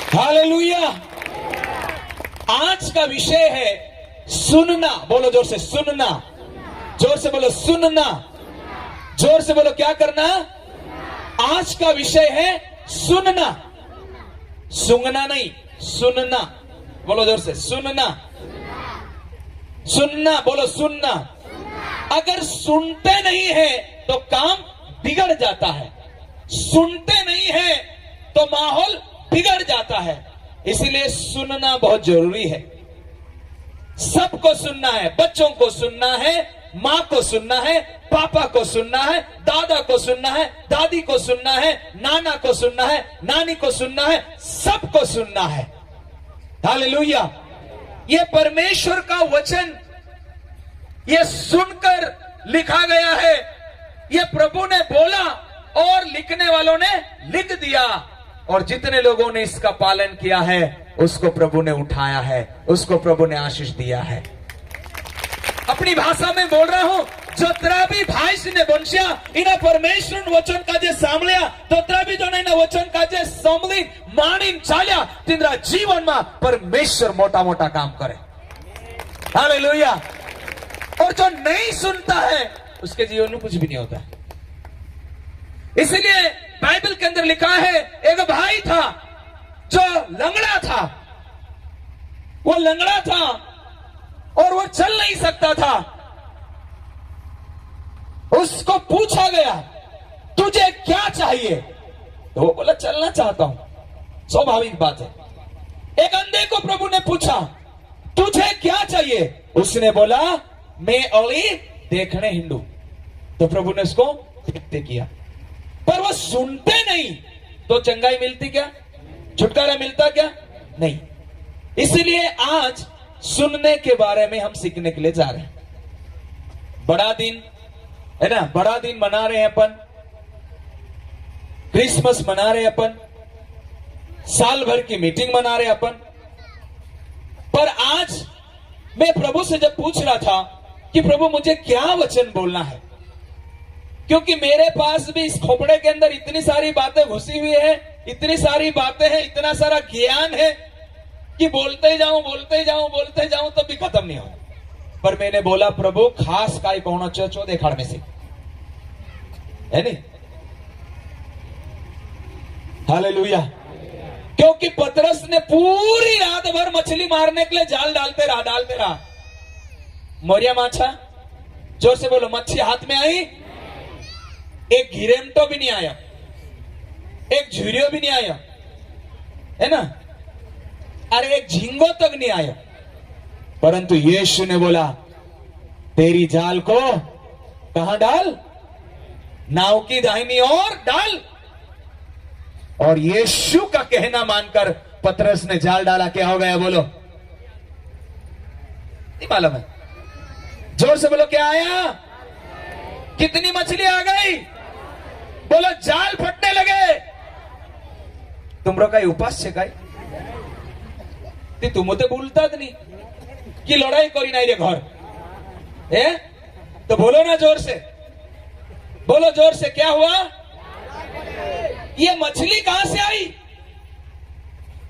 Hallelujah. आज का विषय है सुनना। बोलो जोर से, सुनना। जोर से बोलो, सुनना। जोर से बोलो, क्या करना? आज का विषय है सुनना। सूंघना नहीं, सुनना। बोलो जोर से, सुनना। सुनना, बोलो सुनना। अगर सुनते नहीं है तो काम बिगड़ जाता है। सुनते नहीं है तो माहौल बिगड़ जाता है। इसलिए सुनना बहुत जरूरी है। सबको सुनना है। बच्चों को सुनना है, माँ को सुनना है, पापा को सुनना है, दादा को सुनना है, दादी को सुनना है, नाना को सुनना है, नानी को सुनना है, सबको सुनना है। हालेलुया। ये परमेश्वर का वचन, ये सुनकर लिखा गया है। ये प्रभु ने बोला और लिखने वालों ने लिख दिया, और जितने लोगों ने इसका पालन किया है उसको प्रभु ने उठाया है, उसको प्रभु ने आशीष दिया है। अपनी भाषा में बोल रहा हूं, जोतरा भी भाई ने बोलशिया इना परमेश्वर वचन का जे सांभळ्या, तोतरा भी जो नहीं वचन का जे सांभळी मानीन चाल्या, तिंद्रा जीवन में परमेश्वर मोटा मोटा काम करे। हालेलुया। और जो नहीं सुनता है उसके जीवन में कुछ भी नहीं होता है। इसलिए बाइबल के अंदर लिखा है, एक भाई था जो लंगड़ा था। वो लंगड़ा था और वो चल नहीं सकता था। उसको पूछा गया, तुझे क्या चाहिए? तो वो बोला, चलना चाहता हूं। स्वाभाविक बात है। एक अंधे को प्रभु ने पूछा, तुझे क्या चाहिए? उसने बोला, मैं अली देखने हिंदू। तो प्रभु ने उसको देखते किया। पर वो सुनते नहीं तो चंगाई मिलती क्या? छुटकारा मिलता क्या? नहीं। इसलिए आज सुनने के बारे में हम सीखने के लिए जा रहे हैं। बड़ा दिन है ना, बड़ा दिन मना रहे हैं अपन, क्रिसमस मना रहे हैं अपन, साल भर की मीटिंग मना रहे हैं अपन। पर आज मैं प्रभु से जब पूछ रहा था कि प्रभु मुझे क्या वचन बोलना है, क्योंकि मेरे पास भी इस खोपड़े के अंदर इतनी सारी बातें घुसी हुई है, इतनी सारी बातें हैं, इतना सारा ज्ञान है कि बोलते जाऊं बोलते जाऊं बोलते जाऊं तब भी खत्म नहीं हो। पर मैंने बोला, प्रभु खास काय कौन चो देखाड़ में से है नहीं। हालेलुया। क्योंकि पतरस ने पूरी रात भर मछली मारने के लिए जाल डालते रहा। मोरिया माछा, जोर से बोलो, मच्छी हाथ में आई, एक घिरेमटो भी नहीं आया, एक झुरियो भी नहीं आया, है ना, अरे एक झींगो तक नहीं आया। परंतु यीशु ने बोला, तेरी जाल को कहां डाल? नाव की दाहिनी ओर डाल। और यीशु का कहना मानकर पतरस ने जाल डाला। क्या हो गया? बोलो, नहीं मालूम है? जोर से बोलो, क्या आया? कितनी मछली आ गई? बोलो, जाल फटने लगे। तुमरो काही उपास छे काय? ते तुम तो बोलता नहीं कि लड़ाई करी नहीं रे घर है? तो बोलो ना जोर से, बोलो जोर से, क्या हुआ? ये मछली कहां से आई?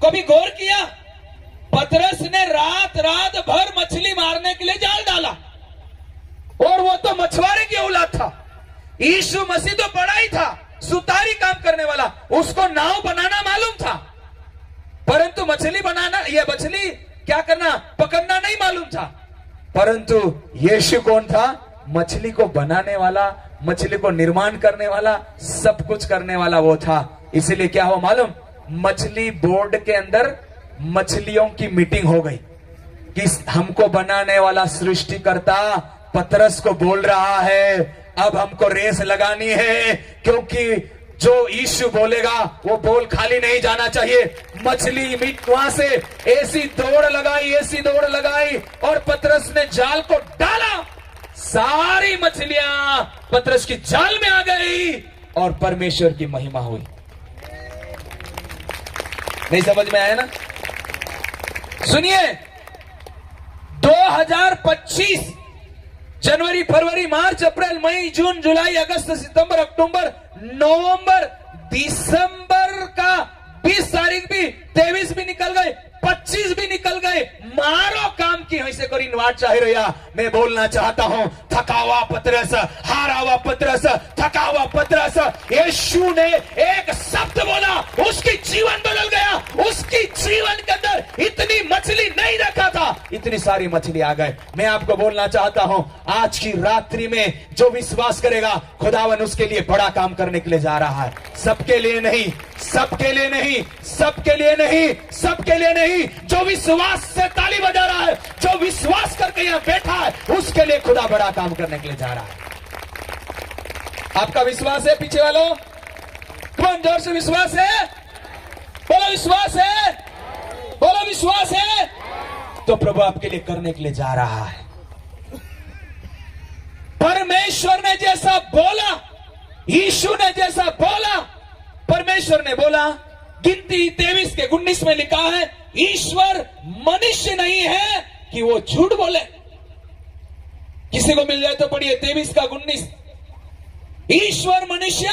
कभी गौर किया? पतरस ने रात भर मछली मारने के लिए जाल डाला, और वो तो मछुआरे की औलाद था। यीशु मसीह तो बड़ा ही था, सुतारी काम करने वाला, उसको नाव बनाना मालूम था, परंतु मछली बनाना, ये मछली क्या करना, पकड़ना नहीं मालूम था। परंतु यीशु कौन था? मछली को बनाने वाला, मछली को निर्माण करने वाला, सब कुछ करने वाला वो था। इसीलिए क्या हुआ मालूम? मछली बोर्ड के अंदर मछलियों की मीटिंग हो गई कि हमको बनाने वाला सृष्टिकर्ता पतरस को बोल रहा है, अब हमको रेस लगानी है, क्योंकि जो यीशु बोलेगा वो बोल खाली नहीं जाना चाहिए। मछली मीट वहां से ऐसी दौड़ लगाई और पतरस ने जाल को डाला। सारी मछलियां पतरस की जाल में आ गई और परमेश्वर की महिमा हुई। नहीं समझ में आया ना? सुनिए, 2025 जनवरी, फरवरी, मार्च, अप्रैल, मई, जून, जुलाई, अगस्त, सितंबर, अक्टूबर, नवंबर, दिसंबर का 20 तारीख भी, 23 से करी वाट चाहे रहा। मैं बोलना चाहता हूं, थका हुआ पतरस, हारा हुआ पतरस, थका हुआ पतरस, यीशु ने एक शब्द बोला, उसकी जीवन बदल गया। उसकी जीवन के अंदर इतनी मछली नहीं रखा था, इतनी सारी मछली आ गए। मैं आपको बोलना चाहता हूं, आज की रात्रि में जो विश्वास करेगा, खुदावन उसके लिए बड़ा काम करने के लिए जा रहा है। सबके लिए नहीं, सबके लिए नहीं, सबके लिए नहीं, सबके लिए नहीं। जो विश्वास से ताली बजा रहा है, जो विश्वास करके यहां बैठा है, उसके लिए खुदा बड़ा काम करने के लिए जा रहा है। आपका विश्वास है पीछे वालों? कौन जोर से विश्वास है? बोलो विश्वास है, बोलो विश्वास है। तो प्रभु आपके लिए करने के लिए जा रहा है। परमेश्वर ने जैसा बोला, यीशु ने जैसा बोला, परमेश्वर ने बोला। गिनती 23 के 19 में लिखा है, ईश्वर मनुष्य नहीं है कि वो झूठ बोले। किसी को मिल जाए तो पढ़िए 23 का 19। ईश्वर मनुष्य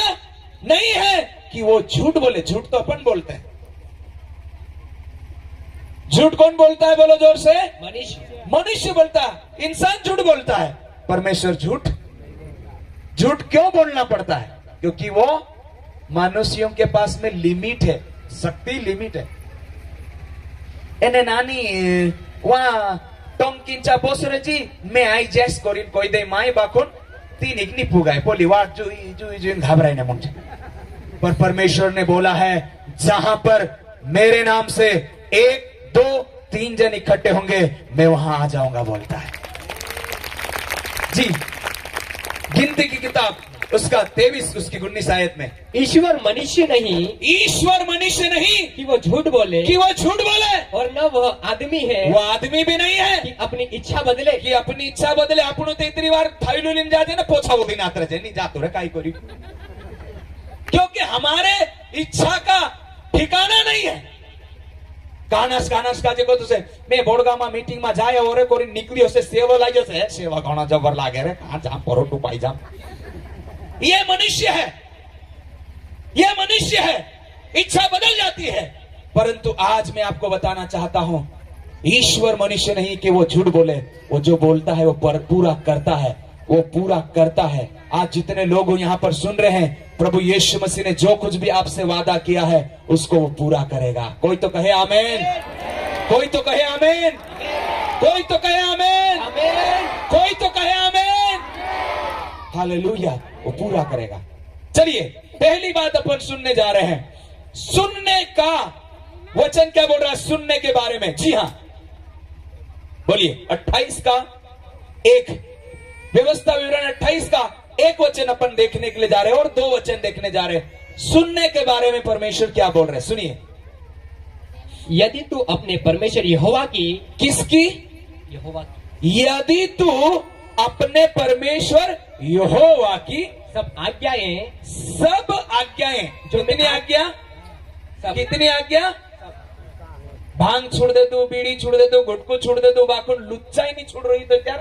नहीं है कि वो झूठ बोले। झूठ तो अपन बोलते हैं। झूठ कौन बोलता है? बोलो जोर से। मनुष्य, मनुष्य बोलता है, इंसान झूठ बोलता है। परमेश्वर झूठ, झूठ क्यों बोलना पड़ता है? क्योंकि वो मनुष्यों के पास में लिमिट है, शक्ति लिमिट है। एने नानी वहां टोंकिंचा बोसरे जी मैं आई जैस कोरिन कोई दे माई बाकुन तीन इग्नि पुगाए पोली वाट जो घबराए ना मुझे। पर परमेश्वर ने बोला है, जहां पर मेरे नाम से 1 2 3 जन इकट्ठे होंगे, मैं वहां आ जाऊंगा, बोलता है जी। गिनती की किताब उसका 23 उसकी 19 आयत में, ईश्वर मनुष्य नहीं, ईश्वर मनुष्य नहीं कि वो झूठ बोले, कि वो झूठ बोले, और न वह आदमी है, वो आदमी भी नहीं है कि अपनी इच्छा बदले, कि अपनी इच्छा बदले। आपण तो इतनी बार थैलू लेने जाते ना, पोछा वो दिन आते रहे नहीं जातो रे काई करी, क्योंकि हमारे इच्छा का ठिकाना नहीं है। कानस कानस का जेको तुसे मैं बोड़गामा मीटिंग में जाए और कोरी निकली उसे सेवा लागे से सेवा घणा जबर लागे रे, कहां जा परोटू पाई जा। ये मनुष्य है, ये मनुष्य है, इच्छा बदल जाती है। परंतु आज मैं आपको बताना चाहता हूं, ईश्वर मनुष्य नहीं कि वो झूठ बोले। वो जो बोलता है वो पूरा करता है, वो पूरा करता है। आज जितने लोग यहां पर सुन रहे हैं, प्रभु यीशु मसीह ने जो कुछ भी आपसे वादा किया है उसको वो पूरा करेगा। कोई तो कहे आमीन, कोई तो कहे आमीन, कोई तो कहे आमीन, कोई तो कहे आमीन। हालेलुया, वो पूरा करेगा। चलिए पहली बात अपन सुनने जा रहे हैं। सुनने का वचन क्या बोल रहा है सुनने के बारे में? जी हां, बोलिए। 28 का 1 व्यवस्था विवरण 28 का 1 वचन अपन देखने के लिए जा रहे हैं और 2 वचन देखने जा रहे हैं। सुनने के बारे में परमेश्वर क्या बोल रहे हैं, सुनिए। यदि तू अपने परमेश्वर यहोवा की, किसकी? यहोवा की, यदि तू अपने परमेश्वर यहोवा की सब आज्ञाएं, सब आज्ञाएं, जो कितनी आज्ञा, कितनी आज्ञा? भांग छोड़ दे दो, बीड़ी छोड़ दे दो, गुटखू छोड़ दे दो, बाकुन लुच्चा ही नहीं छोड़ रही तो क्या?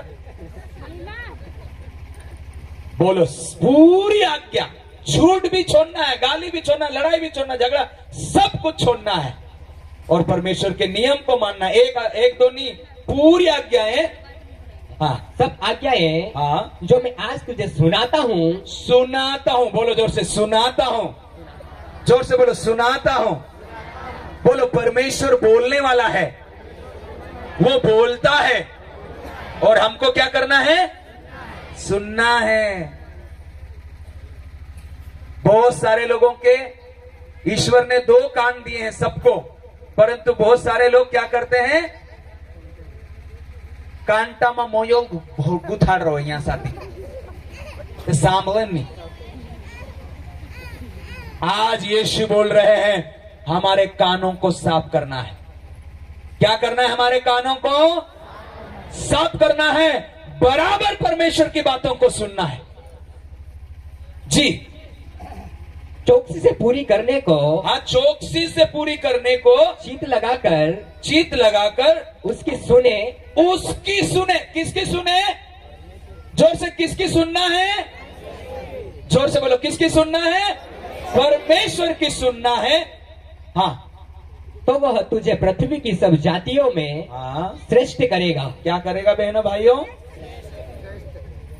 बोलो, पूरी आज्ञा। झूठ भी छोड़ना है, गाली भी छोड़ना, लड़ाई भी छोड़ना, झगड़ा सब कुछ छोड़ना है और परमेश्वर के नियम को मानना। एक दो नहीं, पूरी आज्ञाएं। हाँ, सब आज्ञाएं, हाँ, जो मैं आज तुझे सुनाता हूँ, सुनाता हूं। बोलो जोर से, सुनाता हूं। जोर से बोलो, सुनाता हूं। बोलो, परमेश्वर बोलने वाला है, वो बोलता है और हमको क्या करना है? सुनना है। बहुत सारे लोगों के ईश्वर ने 2 कान दिए हैं सबको, परंतु बहुत सारे लोग क्या करते हैं? कांटा में मोयो गुथाड़ रहो यहां साथी सांभले नहीं। आज यीशु बोल रहे हैं, हमारे कानों को साफ करना है। क्या करना है? हमारे कानों को साफ करना है, बराबर परमेश्वर की बातों को सुनना है। जी, चौकसी से पूरी करने को, हाँ, चौकसी से पूरी करने को, चीत लगाकर, चीत लगाकर उसकी सुने, उसकी सुने। किसकी सुने? जोर से, किसकी सुनना है? जोर से बोलो, किसकी सुनना है? परमेश्वर की सुनना है। हाँ, तो वह तुझे पृथ्वी की सब जातियों में हाँ, श्रेष्ठ करेगा। क्या करेगा बहनों भाइयों?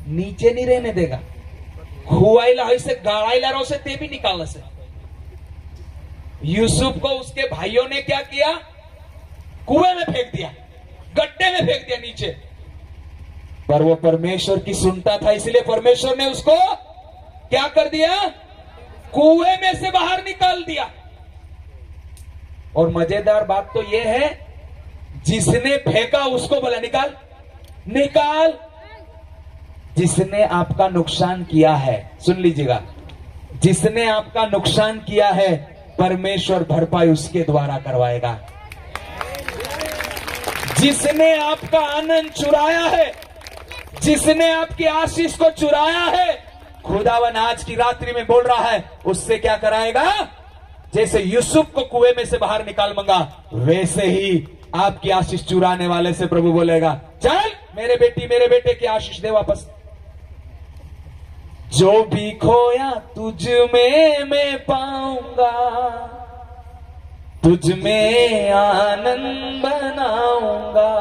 नीचे नहीं रहने देगा। हुआईला से गाड़ाईला रो से ते भी निकाल से। यूसुफ को उसके भाइयों ने क्या किया? कुएं में फेंक दिया, गड्ढे में फेंक दिया नीचे। पर वो परमेश्वर की सुनता था, इसलिए परमेश्वर ने उसको क्या कर दिया? कुएं में से बाहर निकाल दिया। और मजेदार बात तो यह है, जिसने फेंका उसको बोला निकाल निकाल। जिसने आपका नुकसान किया है, सुन लीजिएगा, जिसने आपका नुकसान किया है परमेश्वर भरपाई उसके द्वारा करवाएगा। जिसने आपका आनंद चुराया है, जिसने आपकी आशीष को चुराया है, खुदावन आज की रात्रि में बोल रहा है उससे क्या कराएगा? जैसे यूसुफ को कुएं में से बाहर निकाल मंगा, वैसे ही आपकी आशीष चुराने वाले से प्रभु बोलेगा चल मेरे बेटी मेरे बेटे की आशीष दे वापस। जो भी खोया तुझ में मैं पाऊंगा, तुझ में आनंद बनाऊंगा।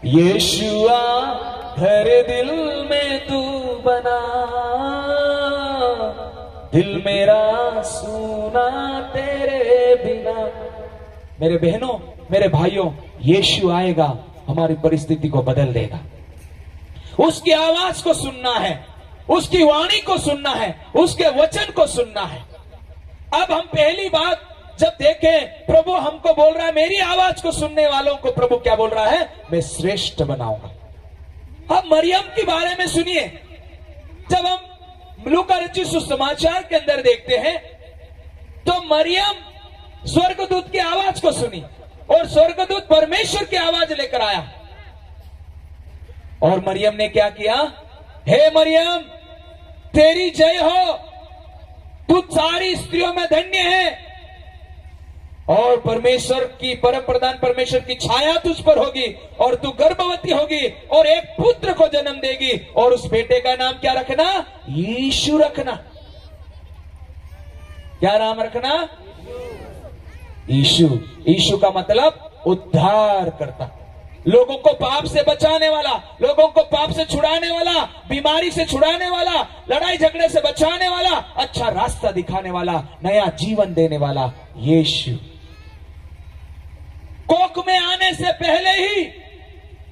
यीशुआ घर दिल में तू बना, दिल मेरा सुना तेरे बिना। मेरे बहनों मेरे भाइयों, यीशु आएगा, हमारी परिस्थिति को बदल देगा। उसकी आवाज को सुनना है, उसकी वाणी को सुनना है, उसके वचन को सुनना है। अब हम पहली बात जब देखें, प्रभु हमको बोल रहा है, मेरी आवाज को सुनने वालों को प्रभु क्या बोल रहा है? मैं श्रेष्ठ बनाऊंगा। अब मरियम के बारे में सुनिए। जब हम लूका रचित सुसमाचार के अंदर देखते हैं तो मरियम स्वर्गदूत की आवाज को सुनी और स्वर्गदूत परमेश्वर की आवाज लेकर आया। और मरियम ने क्या किया? हे मरियम तेरी जय हो, तू सारी स्त्रियों में धन्य है और परमेश्वर की परम प्रधान परमेश्वर की छाया तुझ पर होगी और तू गर्भवती होगी और एक पुत्र को जन्म देगी और उस बेटे का नाम क्या रखना? यीशु रखना। क्या नाम रखना? यीशु। यीशु का मतलब उद्धार करता, लोगों को पाप से बचाने वाला, लोगों को पाप से छुड़ाने वाला, बीमारी से छुड़ाने वाला, लड़ाई झगड़े से बचाने वाला, अच्छा रास्ता दिखाने वाला, नया जीवन देने वाला यीशु। कोख में आने से पहले ही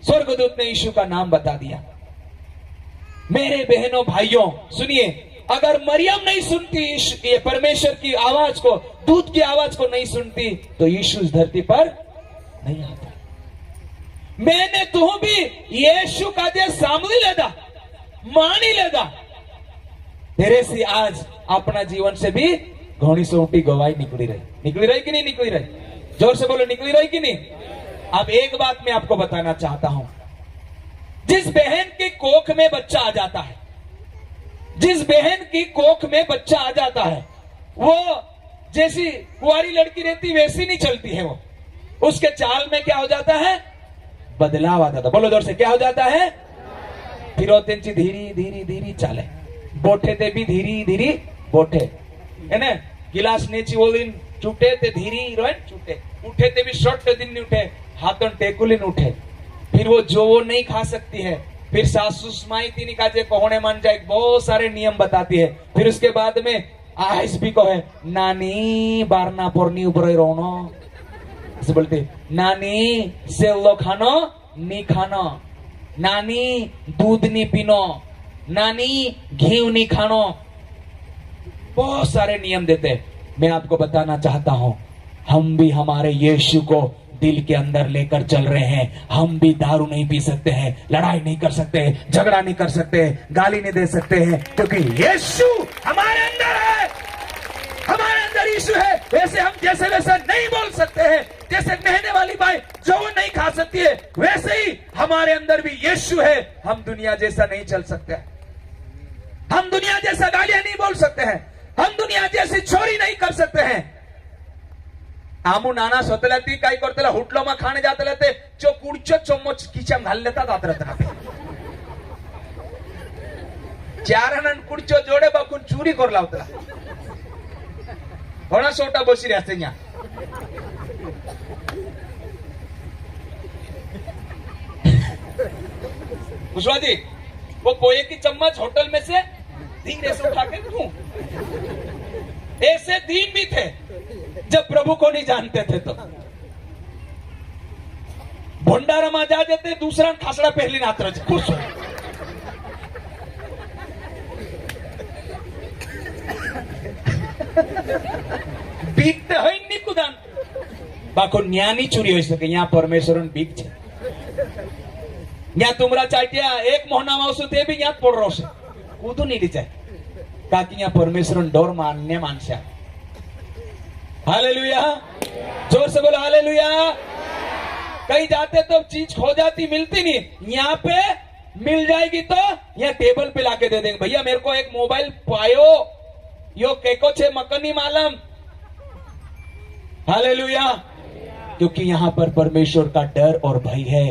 स्वर्गदूत ने यीशु का नाम बता दिया। मेरे बहनों भाइयों सुनिए, अगर मरियम नहीं सुनती ये परमेश्वर की आवाज को, दूत की आवाज को नहीं सुनती तो यीशु इस धरती पर नहीं आता। मैंने तू भी यीशु का दे सामने लेदा, मानी लेदा, तेरे से आज अपना जीवन से भी घोड़ी सोटी गवाही निकली रही कि नहीं निकली रही? जोर से बोलो, निकली रही कि नहीं? अब एक बात मैं आपको बताना चाहता हूं, जिस बहन की कोख में बच्चा आ जाता है, जिस बहन की कोख में बच्चा आ जाता है, वो जैसी कुंवारी लड़की रहती वैसी नहीं चलती है। वो उसके चाल में क्या हो जाता है? बदलाव आ जाता। बोलो जोर से, क्या हो जाता है? फिर धीरी धीरी धीरी चाले, बोठे ते भी धीरी धीरी बोठे है ना। गिलास नीचे बोलिन चूटे ते धीरी रोए चूटे, उठे ते भी शॉर्ट दिन नहीं उठे, हाथों टेकुलिन उठे। फिर वो जो वो नहीं खा सकती है, फिर सासू माई निकाजे कोहने मान जाए, बहुत सारे नियम बताती है। फिर उसके बाद में आइस भी को है, नानी बारना पोरनी ऊपर रोनो ऐसे बोलते, नानी सेल्लो खानो नी खानो, नानी दूध नहीं पीनो, नानी घी नहीं खानो, बहुत सारे नियम देते। मैं आपको बताना चाहता हूं, हम भी हमारे यीशु को दिल के अंदर लेकर चल रहे हैं। हम भी दारू नहीं पी सकते हैं, लड़ाई नहीं कर सकते, झगड़ा नहीं कर सकते, गाली नहीं दे सकते हैं, क्योंकि यीशु हमारे अंदर है, हमारे अंदर यीशु है। वैसे हम जैसे वैसे नहीं बोल सकते हैं, जैसे नहने वाली बाई जो वो नहीं खा सकती है, वैसे ही हमारे अंदर भी यीशु है। हम दुनिया जैसा नहीं चल सकते, हम दुनिया जैसा गालियां नहीं बोल सकते हैं, हम दुनिया जैसी चोरी नहीं कर सकते हैं। आमू नाना स्वतःला ती काय करतेला होटलो में खाने जाते ते जो कुडचो चम्मच खिशाम घाल लेता जात रहता, चारण कुडचो जोडे बाकून चोरी कर लावतला, घणा सोटा बसी रहते यहाँ कुशवाहा जी, वो पोहे की चम्मच होटल में से धीरे से उठा के दूं। ऐसे दिन भी थे जब प्रभु को नहीं जानते थे, तो भंडारा में जा देते, दूसरा खासड़ा पहली नात्र खुश हो। બીક તો હોય નહીં કુદાન, બાકો ન્યાની ચોરી હોઈ શકે, ત્યાં પરમેશ્વરન બીક છે। ત્યાં તુમરા ચાટ્યા એક મોહનામાં આવશો તે બી ત્યાં જ પડ રહો છે, કૂદું નહીં લીચાય, કાકી ત્યાં પરમેશ્વરન ડોર માન્ય માનશે। हालेलुया, जोर से बोलो हालेलुया। कहीं जाते तो चीज खो जाती, मिलती नहीं, यहाँ पे मिल जाएगी तो यहाँ टेबल पे लाके दे देंगे, भैया मेरे को एक मोबाइल पायो, यो केको छे मकनी मालम। हालेलुया, क्योंकि यहाँ पर परमेश्वर का डर और भय है।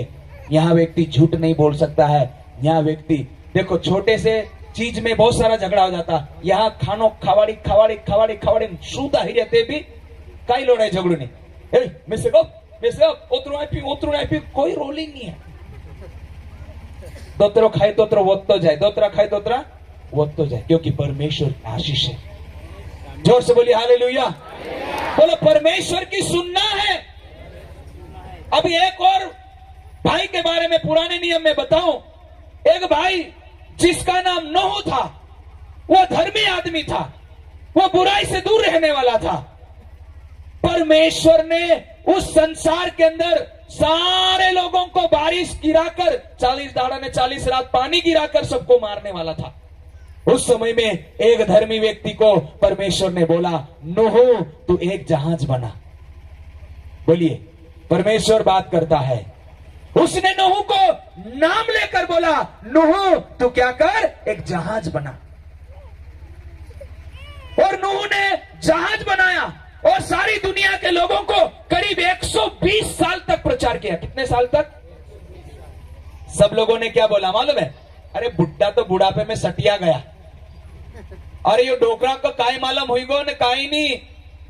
यहाँ व्यक्ति झूठ नहीं बोल सकता है। यहाँ व्यक्ति देखो, छोटे से चीज में बहुत सारा झगड़ा हो जाता, यहाँ खानो खवाड़ी खवाड़ी खवाड़ी खवाड़ी सूता ही रहते भी कई लड़ाई झगड़ू नहीं, उतरू आई कोई रोलिंग नहीं है। दोतरो खाए तोतरो वोततो जाए, दोतरा खाए तोतरा वोततो जाए, क्योंकि परमेश्वर आशीष है। जोर से बोलिए हालेलुया। बोलो परमेश्वर की सुनना है। अब एक और भाई के बारे में पुराने नियम में बताऊं। एक भाई जिसका नाम नूह था, वो धर्मी आदमी था, वो बुराई से दूर रहने वाला था। परमेश्वर ने उस संसार के अंदर सारे लोगों को बारिश गिराकर 40 दाड़ा ने 40 रात पानी गिराकर सबको मारने वाला था। उस समय में एक धर्मी व्यक्ति को परमेश्वर ने बोला, नूह तू एक जहाज बना। बोलिए, परमेश्वर बात करता है। उसने नूह को नाम लेकर बोला, नूह तू क्या कर, एक जहाज बना। और नूह ने जहाज बनाया और सारी दुनिया के लोगों को करीब 120 साल तक प्रचार किया। कितने साल तक? सब लोगों ने क्या बोला मालूम है? अरे बुड्ढा तो बुढ़ापे में सटिया गया, अरे ये डोकरा को काई मालूम हुई गो ने काई नहीं,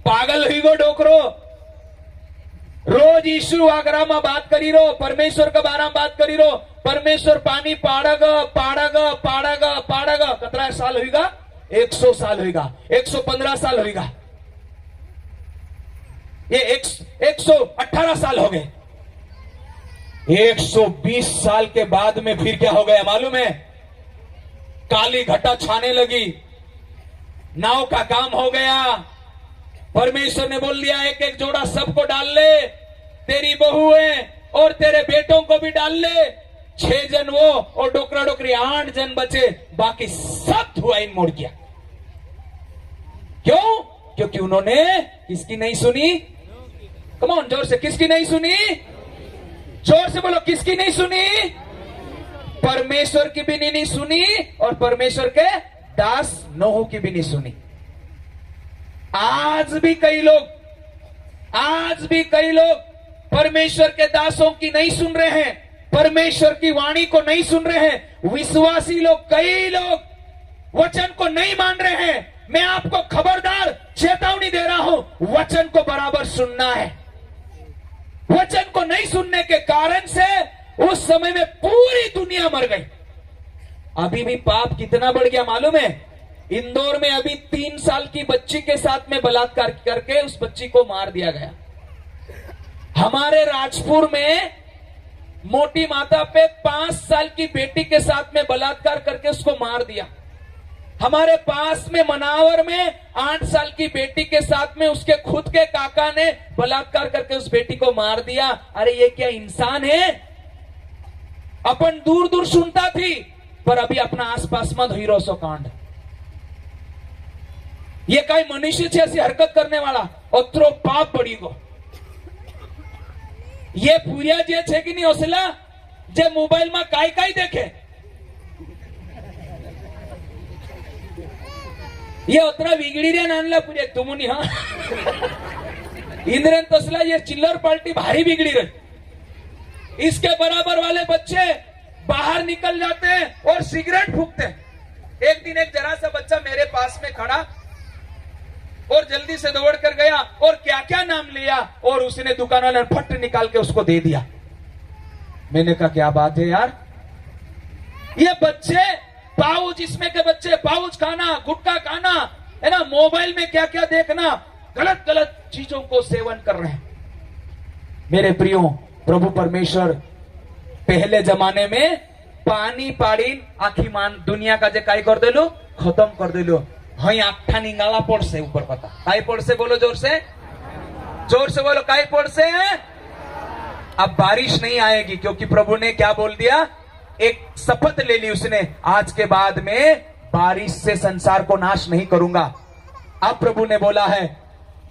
पागल हुई गो डोकरो। रोज यीशु आगरा में बात करी रो, परमेश्वर के बारे में बात करी रो, परमेश्वर पानी पाड़ग पाड़ग पाड़ग पाड़ग। कितना साल होगा? 100 साल होगा, 115 साल होगा, ये 118 साल हो गए। 120 साल के बाद में फिर क्या हो गया मालूम है? काली घटा छाने लगी, नाव का काम हो गया। परमेश्वर ने बोल दिया, एक एक जोड़ा सबको डाल ले, तेरी बहुएं और तेरे बेटों को भी डाल ले। 6 जन वो और डोकरा डोकरी 8 जन बचे, बाकी सब धुआं इन मोड़ किया। क्यों? क्योंकि उन्होंने किसकी नहीं सुनी? कम ऑन, जोर से, किसकी नहीं सुनी? जोर से बोलो, किसकी नहीं सुनी? परमेश्वर की भी नहीं सुनी और परमेश्वर के दास नूह की भी नहीं सुनी। आज भी कई लोग परमेश्वर के दासों की नहीं सुन रहे हैं, परमेश्वर की वाणी को नहीं सुन रहे हैं। विश्वासी लोग, कई लोग वचन को नहीं मान रहे हैं। मैं आपको खबरदार चेतावनी दे रहा हूं, वचन को बराबर सुनना है। वचन को नहीं सुनने के कारण से उस समय में पूरी दुनिया मर गई। अभी भी पाप कितना बढ़ गया मालूम है? इंदौर में अभी 3 साल की बच्ची के साथ में बलात्कार करके उस बच्ची को मार दिया गया। हमारे राजपुर में मोटी माता पे 5 साल की बेटी के साथ में बलात्कार करके उसको मार दिया। हमारे पास में मनावर में 8 साल की बेटी के साथ में उसके खुद के काका ने बलात्कार करके उस बेटी को मार दिया। अरे ये क्या इंसान है? अपन दूर दूर सुनता थी, पर अभी अपना आसपास मत हुई रोसो कांड। ये कई मनुष्य छे ऐसी हरकत करने वाला, अत्रो पाप पड़ी गो। ये पूरिया जे छे कि नहीं हौसला, जे मोबाइल में काई काई देखे, ये उतरा बिगड़ी रे नानला पूरे तुमुनी। हाँ इंद्रन तसला ये चिल्लर पार्टी भारी बिगड़ी रही। इसके बराबर वाले बच्चे बाहर निकल जाते हैं और सिगरेट फूकते हैं। एक दिन एक जरा सा बच्चा मेरे पास में खड़ा, और जल्दी से दौड़ कर गया और क्या क्या नाम लिया और उसने दुकान वाले ने फट निकाल के उसको दे दिया। मैंने कहा क्या बात है यार, ये बच्चे पाउच, इसमें के बच्चे पाउच खाना, गुटखा खाना, है ना, मोबाइल में क्या क्या देखना, गलत गलत चीजों को सेवन कर रहे हैं। मेरे प्रियो, प्रभु परमेश्वर पहले जमाने में पानी पाड़ी आखी मान दुनिया का जे काय कर देलो, खत्म कर देलो। हई आखा निंगाला पड़से ऊपर पता काय पड़से, बोलो जोर से, जोर से बोलो, काय पड़से है। अब बारिश नहीं आएगी क्योंकि प्रभु ने क्या बोल दिया, एक शपथ ले ली उसने, आज के बाद में बारिश से संसार को नाश नहीं करूंगा। अब प्रभु ने बोला है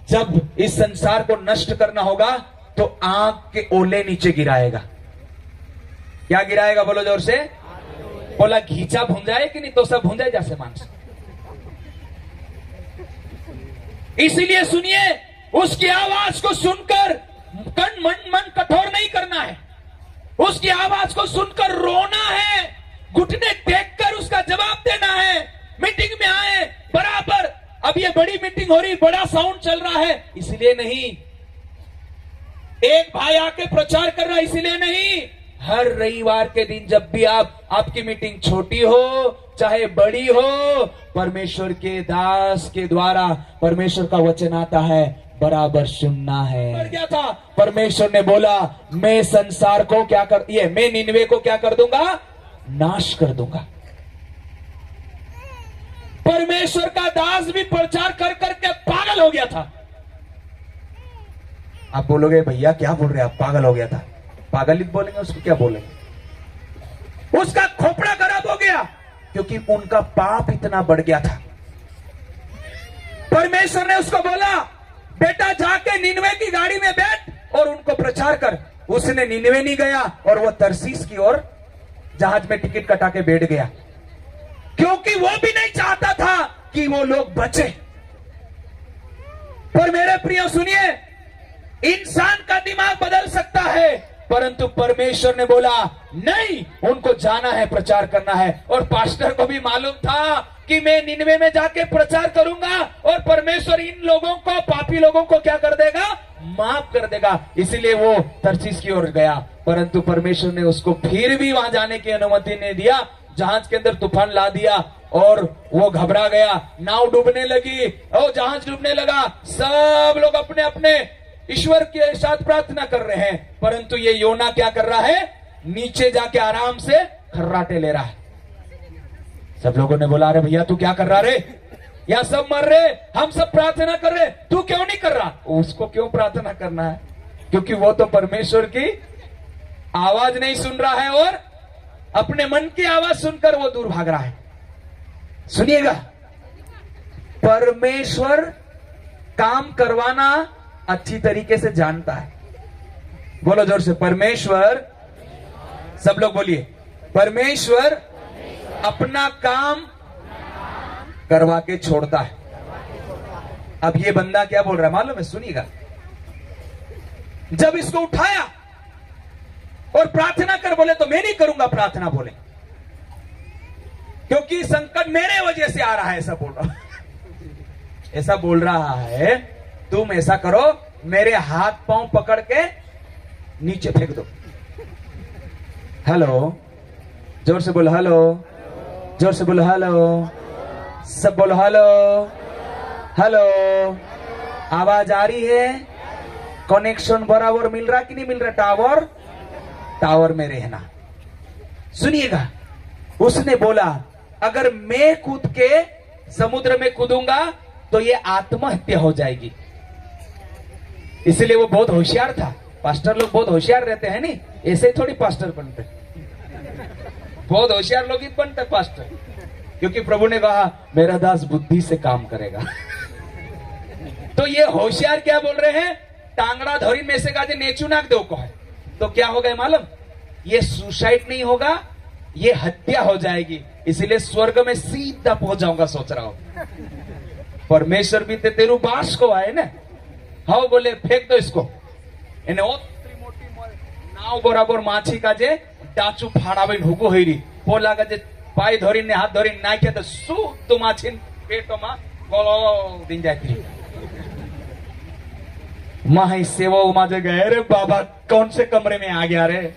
जब इस संसार को नष्ट करना होगा तो आग के ओले नीचे गिराएगा। क्या गिराएगा, बोलो जोर से, बोला घीचा भूंजाए कि नहीं, तो सब भूंजाए जैसे मानस। इसीलिए सुनिए, उसकी आवाज को सुनकर मन कठोर नहीं करना है, उसकी आवाज को सुनकर रोना है, घुटने देखकर उसका जवाब देना है। मीटिंग में आए बराबर, अब ये बड़ी मीटिंग हो रही, बड़ा साउंड चल रहा है इसलिए नहीं, एक भाई आके प्रचार कर रहा है इसलिए नहीं, हर रविवार के दिन जब भी आपकी मीटिंग छोटी हो चाहे बड़ी हो, परमेश्वर के दास के द्वारा परमेश्वर का वचन आता है, बराबर सुनना है। क्या था, परमेश्वर ने बोला मैं संसार को क्या कर, ये मैं निनवे को क्या कर दूंगा, नाश कर दूंगा। परमेश्वर का दास भी प्रचार कर करके पागल हो गया था। आप बोलोगे भैया क्या बोल रहे हैं आप, पागल हो गया था, पागल ही बोलेंगे, उसको क्या बोलेंगे, उसका खोपड़ा खराब हो गया क्योंकि उनका पाप इतना बढ़ गया था। परमेश्वर ने उसको बोला बेटा जाके निनवे की गाड़ी में बैठ और उनको प्रचार कर। उसने निनवे नहीं गया और वो तरसीस की ओर जहाज में टिकट कटा के बैठ गया, क्योंकि वो भी नहीं चाहता था कि वो लोग बचे। पर मेरे प्रिय सुनिए, इंसान का दिमाग बदल सकता है, परंतु परमेश्वर ने बोला नहीं, उनको जाना है, प्रचार करना है। और पास्टर को भी मालूम था कि मैं निनवे में जाके प्रचार करूंगा और परमेश्वर इन लोगों को, पापी लोगों को क्या कर देगा, माफ कर देगा। इसीलिए वो तरसीस की ओर गया, परंतु परमेश्वर ने उसको फिर भी वहां जाने की अनुमति नहीं दिया। जहाज के अंदर तूफान ला दिया और वो घबरा गया, नाव डूबने लगी और जहाज डूबने लगा। सब लोग अपने अपने ईश्वर के साथ प्रार्थना कर रहे हैं, परंतु ये योना क्या कर रहा है, नीचे जाके आराम से खर्राटे ले रहा है। सब लोगों ने बोला अरे भैया तू क्या कर रहा रे, या सब मर रहे, हम सब प्रार्थना कर रहे, तू क्यों नहीं कर रहा। उसको क्यों प्रार्थना करना है, क्योंकि वो तो परमेश्वर की आवाज नहीं सुन रहा है और अपने मन की आवाज सुनकर वो दूर भाग रहा है। सुनिएगा, परमेश्वर काम करवाना अच्छी तरीके से जानता है। बोलो जोर से, परमेश्वर, सब लोग बोलिए, परमेश्वर अपना काम करवा के छोड़ता है। अब ये बंदा क्या बोल रहा है मालूम है, सुनिएगा, जब इसको उठाया और प्रार्थना कर बोले तो मैं नहीं करूंगा प्रार्थना, बोले क्योंकि संकट मेरे वजह से आ रहा है, ऐसा बोल रहा ऐसा बोल रहा है। तुम ऐसा करो, मेरे हाथ पांव पकड़ के नीचे फेंक दो। हेलो, जोर से बोलो हेलो, जोर से बोलो हेलो, सब बोलो हेलो हेलो। आवाज आ रही है, कनेक्शन बराबर मिल रहा कि नहीं मिल रहा, टावर में रहना। सुनिएगा, उसने बोला अगर मैं कूद के समुद्र में कूदूंगा तो ये आत्महत्या हो जाएगी। इसलिए वो बहुत होशियार था। पास्टर लोग बहुत होशियार रहते हैं नहीं, ऐसे थोड़ी पास्टर बनते, बहुत होशियार लोग ही बनते पास्टर, क्योंकि प्रभु ने कहा मेरा दास बुद्धि से काम करेगा। तो ये होशियार क्या बोल रहे हैं, टांगड़ा धोरी में से गाजे नेचू नाक दो को है, तो क्या हो गया मालूम, ये सुसाइड नहीं होगा, ये हत्या हो जाएगी। इसीलिए स्वर्ग में सीधा पहुंच जाऊंगा सोच रहा हूं। परमेश्वर भी ते तेरू बास को आए ना, हाँ बोले फेंक दो इसको। એને ઓત્રી મોટી નાવ બરાબર માછી કાજે ડાચું ફાડાવીને હુગો હઈરી પોલા કાજે પાય ધરીને હાથ ધરીને નાખ્યા તો શું તું માછી પેટોમાં ગોળો દીન જાય. माही सेवा माझे गए रे बाबा, कौन से कमरे में आ गया रे?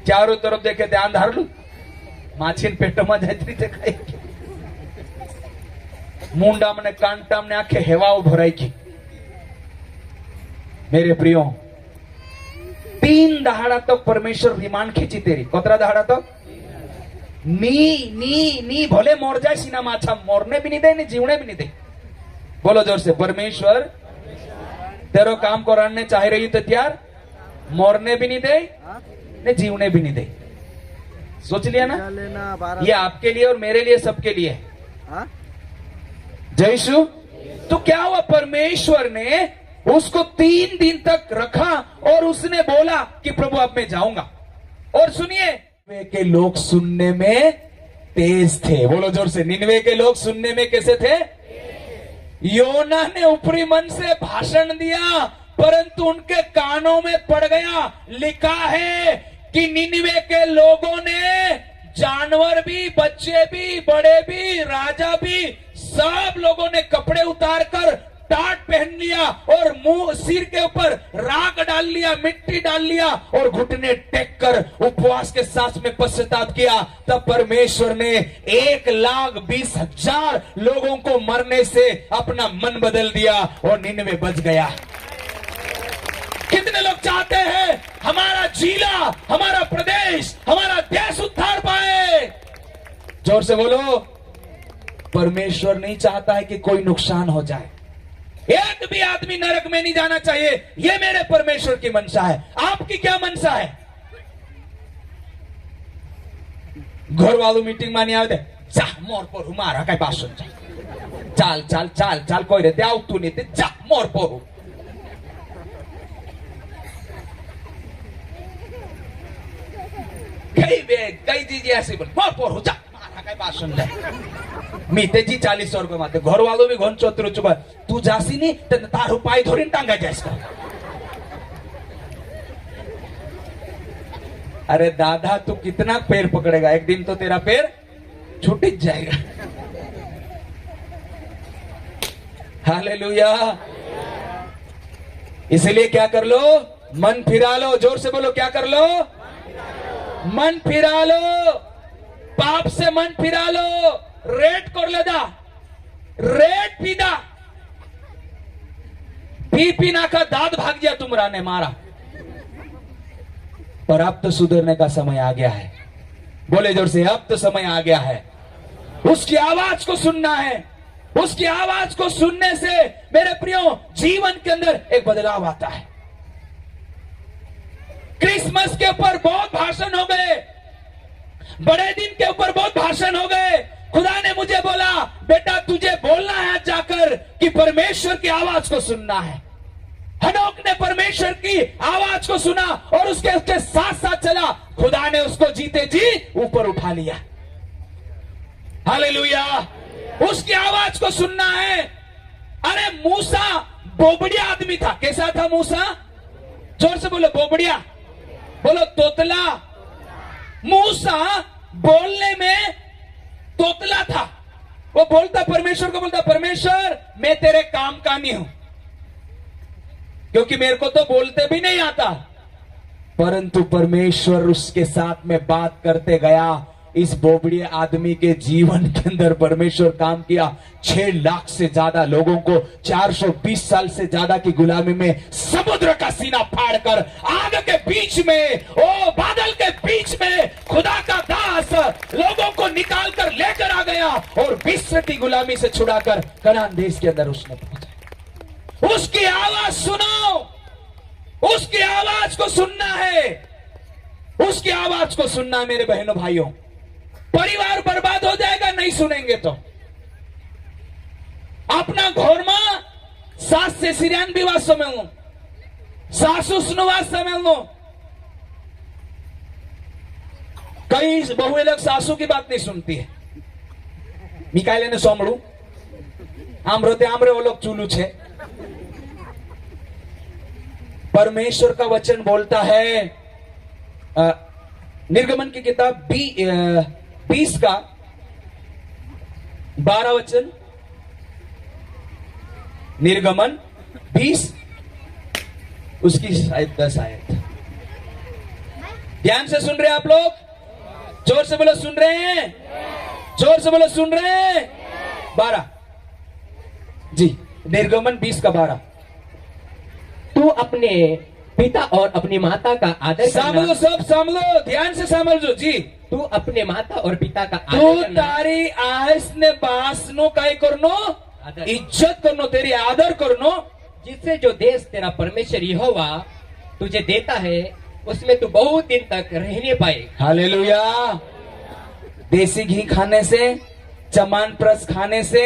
चारों तरफ देखे ध्यान धारलू माछी पेट में जाती देखाई मुंडा मने कांटा मने आखे हेवाओ भराई की। मेरे प्रियो 3 दहाड़ा तक परमेश्वर रिमांड खींची तेरी। कतरा दहाड़ा तक? नी नी नी भले मोर जाए सीना माछा, मोरने भी नहीं दे, जीवने भी नहीं दे। बोलो जोर से, परमेश्वर तेरो काम कराने चाह रही तो त्यार, मोरने भी नहीं दे ने जीवने भी नहीं दे। सोच लिया ना, ये आपके लिए और मेरे लिए, सबके लिए है। जय यीशु। तो क्या हुआ, परमेश्वर ने उसको 3 दिन तक रखा और उसने बोला कि प्रभु अब मैं जाऊंगा। और सुनिए, निनवे के लोग सुनने में तेज थे। बोलो जोर से, निनवे के लोग सुनने में कैसे थे? योना ने ऊपरी मन से भाषण दिया परंतु उनके कानों में पड़ गया। लिखा है कि निनवे के लोगों ने, जानवर भी, बच्चे भी, बड़े भी, राजा भी, सब लोगों ने कपड़े उतारकर टाट पहन लिया और मुंह सिर के ऊपर राख डाल लिया, मिट्टी डाल लिया और घुटने टेक कर उपवास के साथ में पश्चाताप किया। तब परमेश्वर ने 1,20,000 लोगों को मरने से अपना मन बदल दिया और निनवे बच गया। कितने लोग चाहते हैं हमारा जिला, हमारा प्रदेश, हमारा देश उद्धार पाए? जोर से बोलो, परमेश्वर नहीं चाहता है कि कोई नुकसान हो जाए। एक भी आदमी नरक में नहीं जाना चाहिए, यह मेरे परमेश्वर की मनसा है। आपकी क्या मनसा है? घर वालों मीटिंग मानी आवे जा मोर पर मारा काय भाषण चाल चाल चाल चाल कोई रे त्या तू नहीं जा मोर पर कई चीजें ऐसी बोल मोर पर जा मारा काय भाषण दे मी तेजी 40 रुपये माते घर वालों भी घन 74 चुका तू जासी नहीं तो तार उपाय धोरी टांगा जाएगा। अरे दादा तू कितना पैर पकड़ेगा, एक दिन तो तेरा पैर छूट ही जाएगा। हालेलुया। इसलिए क्या कर लो, मन फिरा लो। जोर से बोलो, क्या कर लो? मन फिरा लो, पाप से मन फिरा लो। रेट कर लेदा, रेट पीदा, पी पीना का दाद भाग गया तुमरा ने मारा। पर अब तो सुधरने का समय आ गया है। बोले जोर से, अब तो समय आ गया है। उसकी आवाज को सुनना है। उसकी आवाज को सुनने से मेरे प्रियो जीवन के अंदर एक बदलाव आता है। क्रिसमस के ऊपर बहुत भाषण हो गए, बड़े दिन के ऊपर बहुत भाषण हो गए। खुदा ने मुझे बोला, बेटा तुझे बोलना है आज जाकर कि परमेश्वर की आवाज को सुनना है। हनोक ने परमेश्वर की आवाज को सुना और उसके साथ साथ चला। खुदा ने उसको जीते जी ऊपर उठा लिया। हालेलुया। उसकी आवाज को सुनना है। अरे मूसा बोबड़िया आदमी था। कैसा था मूसा? जोर से बोलो, बोबड़िया। बोलो, तोतला। मूसा बोलने में तोतला था। वो बोलता परमेश्वर को, बोलता परमेश्वर मैं तेरे काम का नहीं हूं, क्योंकि मेरे को तो बोलते भी नहीं आता। परंतु परमेश्वर उसके साथ में बात करते गया। इस बोबड़िए आदमी के जीवन के अंदर परमेश्वर काम किया। 6 लाख से ज्यादा लोगों को 420 साल से ज्यादा की गुलामी में समुद्र का सीना फाड़कर आग के बीच में, ओ बादल के बीच में खुदा का दास लोगों को निकाल कर लेकर आ गया और मिस्र की गुलामी से छुड़ाकर कनान देश के अंदर उसने पहुंचा। उसकी आवाज सुनो, उसकी आवाज को सुनना है। उसकी आवाज को सुनना है मेरे बहनों भाइयों। परिवार बर्बाद हो जाएगा नहीं सुनेंगे तो। अपना घर में सास से सिरियान विवाह समझ लो, सासू सुनवास समझ लो। कई बहुए लोग सासू की बात नहीं सुनती है। मिकाइले ने सोमड़ू आमरोते आमरे वो लोग चूलू छे। परमेश्वर का वचन बोलता है, निर्गमन की किताब 20 का 12 वचन। निर्गमन 20 उसकी शायद 10 आयत। ध्यान से सुन रहे हैं आप लोग? जोर से बोलो सुन रहे हैं? जोर से बोलो सुन रहे हैं? 12 जी, निर्गमन 20 का 12। तू अपने पिता और अपनी माता का आदर समझो, करना। सब समझो, ध्यान से समझो जी। तू अपने माता और पिता का तू आदर करना। तारी आयस ने बास नो काय करनो, आदर। इज्जत करनो, तेरी आदर करनो। जिससे जो देश तेरा परमेश्वर यहोवा तुझे देता है उसमें तू बहुत दिन तक रहने पाए। हालेलुया। देसी घी खाने से, चमान प्रस खाने से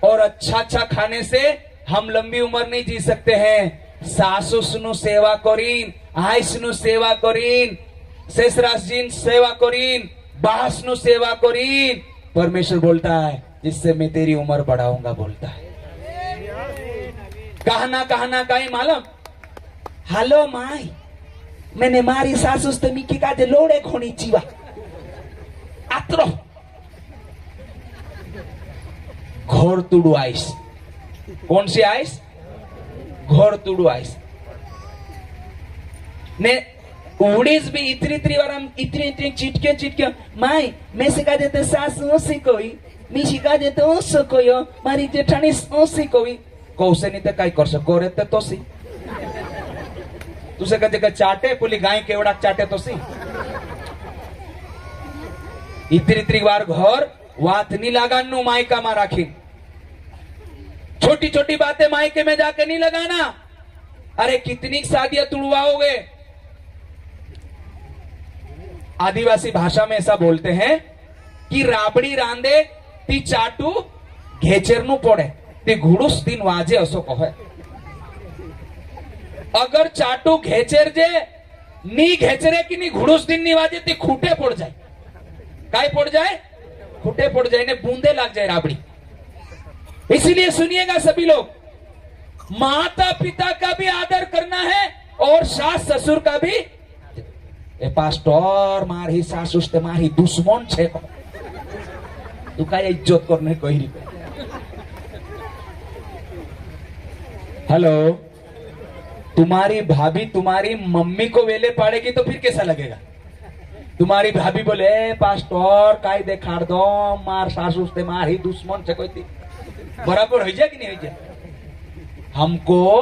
और अच्छा अच्छा खाने से हम लंबी उम्र नहीं जी सकते हैं। सासुसनु सेवा करीन, आयसनु सेवा करीन, ससुराजीन सेवा करीन, बासनु सेवा करीन। परमेश्वर बोलता है जिससे मैं तेरी उम्र बढ़ाऊंगा, बोलता है। कहना कहीं मालूम? हेलो माई, मैंने मारी सासुस तो मिकी का जे लोड़े खोनी चीवा आत्रो घोर तुडू आइस। कौन सी आइस? घोर तुडू आइस ने उड़ीस भी इतनी बार हम इतनी चिटके माई मैं सिखा देते सासू से कोई, मी सिखा देते ओसो कोई, मारी जेठानी ओसी कोई कौसे नहीं तो काय कर सको रे तो सी तुसे कदे का चाटे पुली गाय केवड़ा चाटे तो सी। इतनी बार घर वात नहीं लगानु मायका में राखी। छोटी छोटी बातें मायके में जाके नहीं लगाना। अरे कितनी शादियां तुड़वाओगे। आदिवासी भाषा में ऐसा बोलते हैं कि राबड़ी रांदे ती चाटू घेचेरनु पड़े ते घुड़ुस दिन वाजे असो कहे। अगर चाटू घेचेर जे नी घेचरे की नी घुड़ुस दिन नी वाजे ते खूटे पड़ जाए। काय पड़ जाए? खूटे पड़ जाए ने बूंदे लग जाए राबड़ी। इसलिए सुनिएगा सभी लोग, माता पिता का भी आदर करना है और सास ससुर का भी। ए पास्टर मारी सासुस ते मारी दुश्मन छे को तू काय इज्जत करने कोई नहीं। हेलो, तुम्हारी भाभी तुम्हारी मम्मी को वेले पाड़ेगी तो फिर कैसा लगेगा? तुम्हारी भाभी बोले पास्टर काय देखाड़ दो मार सासुस ते मारी दुश्मन छे कोई थी, बराबर हो जाए कि नहीं हो जाए? हमको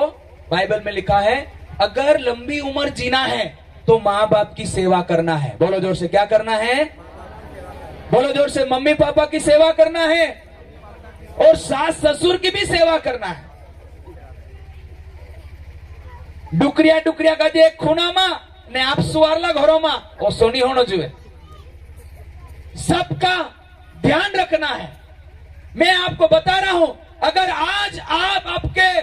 बाइबल में लिखा है अगर लंबी उम्र जीना है तो माँ बाप की सेवा करना है। बोलो जोर से, क्या करना है? बोलो जोर से, मम्मी पापा की सेवा करना है और सास ससुर की भी सेवा करना है। डुकरिया डुकरिया का जे खूना मा ने आप सुवारला घरों मा वो सोनी होना जुए। सबका ध्यान रखना है। मैं आपको बता रहा हूं, अगर आज आप आपके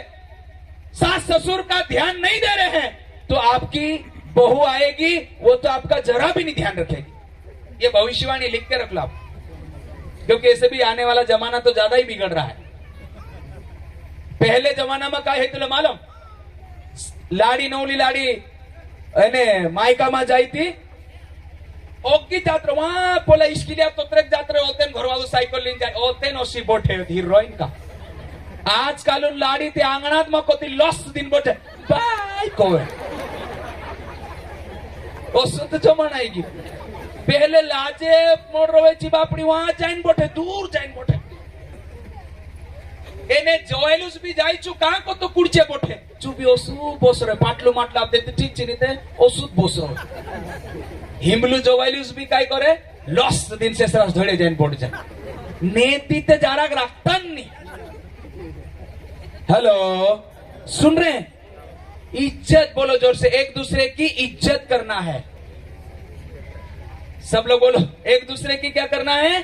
सास ससुर का ध्यान नहीं दे रहे हैं तो आपकी बहू आएगी, वो तो आपका जरा भी नहीं ध्यान रखेगी। ये भविष्यवाणी लिख के रख लो आप, क्योंकि ऐसे भी आने वाला जमाना तो ज्यादा ही बिगड़ रहा है। पहले जमाना में क्या है तुझे मालूम? लाड़ी नौली लाड़ी એને માયકામાં જાય તી ઓકી જાત્રા વહાં પોલા ઇસ્કિલિયા તો ત્રેક જાત્રે ઓतेन घरवालो सायकल લીન જાય ઓतेन ઓસી બોઠે હીરોઈન का आजकाल लाड़ी ते आंगणात मकोती लॉस दिन बोठे बाय कोवे ओसो तो जमाना आएगी। पहले लाजे मोड़ रोवेची बापड़ी वहां जाइन बोठे, दूर जाइन बोठे। એને જોયેલું બી જાય છું કાં કો તો કુડચે બોઠે ચુબી ઓસુ બોસરે પાટલું માટલા આપે તે ઠીક છે રીતે ઓસુ બોસરો હિમલું જોવાયેલું બી કાઈ કરે લોસ દિન से સરસ ધોડે જઈને બોટ જાય નેતિ તે જારાક રાખતા नहीं। हेलो, सुन रहे हैं? इज्जत, बोलो जोर से, एक दूसरे की इज्जत करना है। सब लोग बोलो, एक दूसरे की क्या करना है?